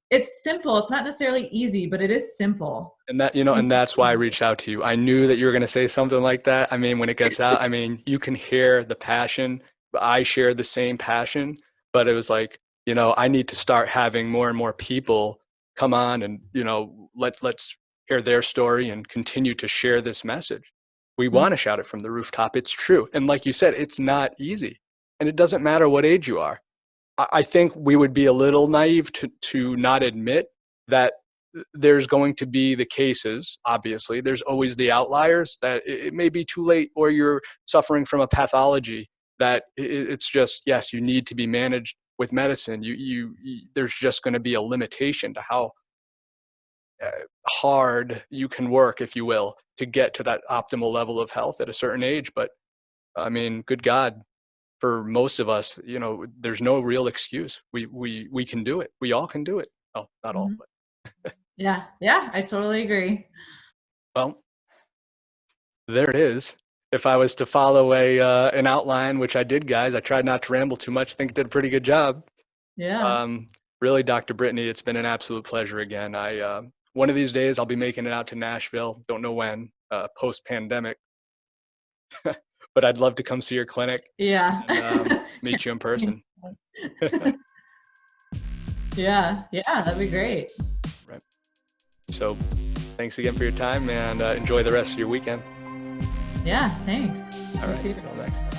Speaker 1: it's simple. It's not necessarily easy, but it is simple.
Speaker 2: And that, and that's why I reached out to you. I knew that you were going to say something like that. I mean, when it gets out, you can hear the passion. I share the same passion, but it was like, I need to start having more and more people come on and, let's hear their story and continue to share this message. We want to shout it from the rooftop. It's true. And like you said, it's not easy. And it doesn't matter what age you are. I think we would be a little naive to not admit that there's going to be the cases. Obviously, there's always the outliers that it may be too late, or you're suffering from a pathology that it's just, yes, you need to be managed with medicine. There's just going to be a limitation to how hard you can work, if you will, to get to that optimal level of health at a certain age. But good God, for most of us, there's no real excuse. We can do it. We all can do it. Oh, not all, but
Speaker 1: yeah, I totally agree.
Speaker 2: Well, there it is. If I was to follow an outline, which I did, guys, I tried not to ramble too much. I think I did a pretty good job.
Speaker 1: Yeah.
Speaker 2: Really, Dr. Brittney, it's been an absolute pleasure again. I one of these days I'll be making it out to Nashville. Don't know when, post-pandemic. But I'd love to come see your clinic.
Speaker 1: Yeah.
Speaker 2: And meet you in person.
Speaker 1: Yeah, that'd be great.
Speaker 2: Right. So thanks again for your time, and enjoy the rest of your weekend.
Speaker 1: Yeah, thanks.
Speaker 2: All right, until next time.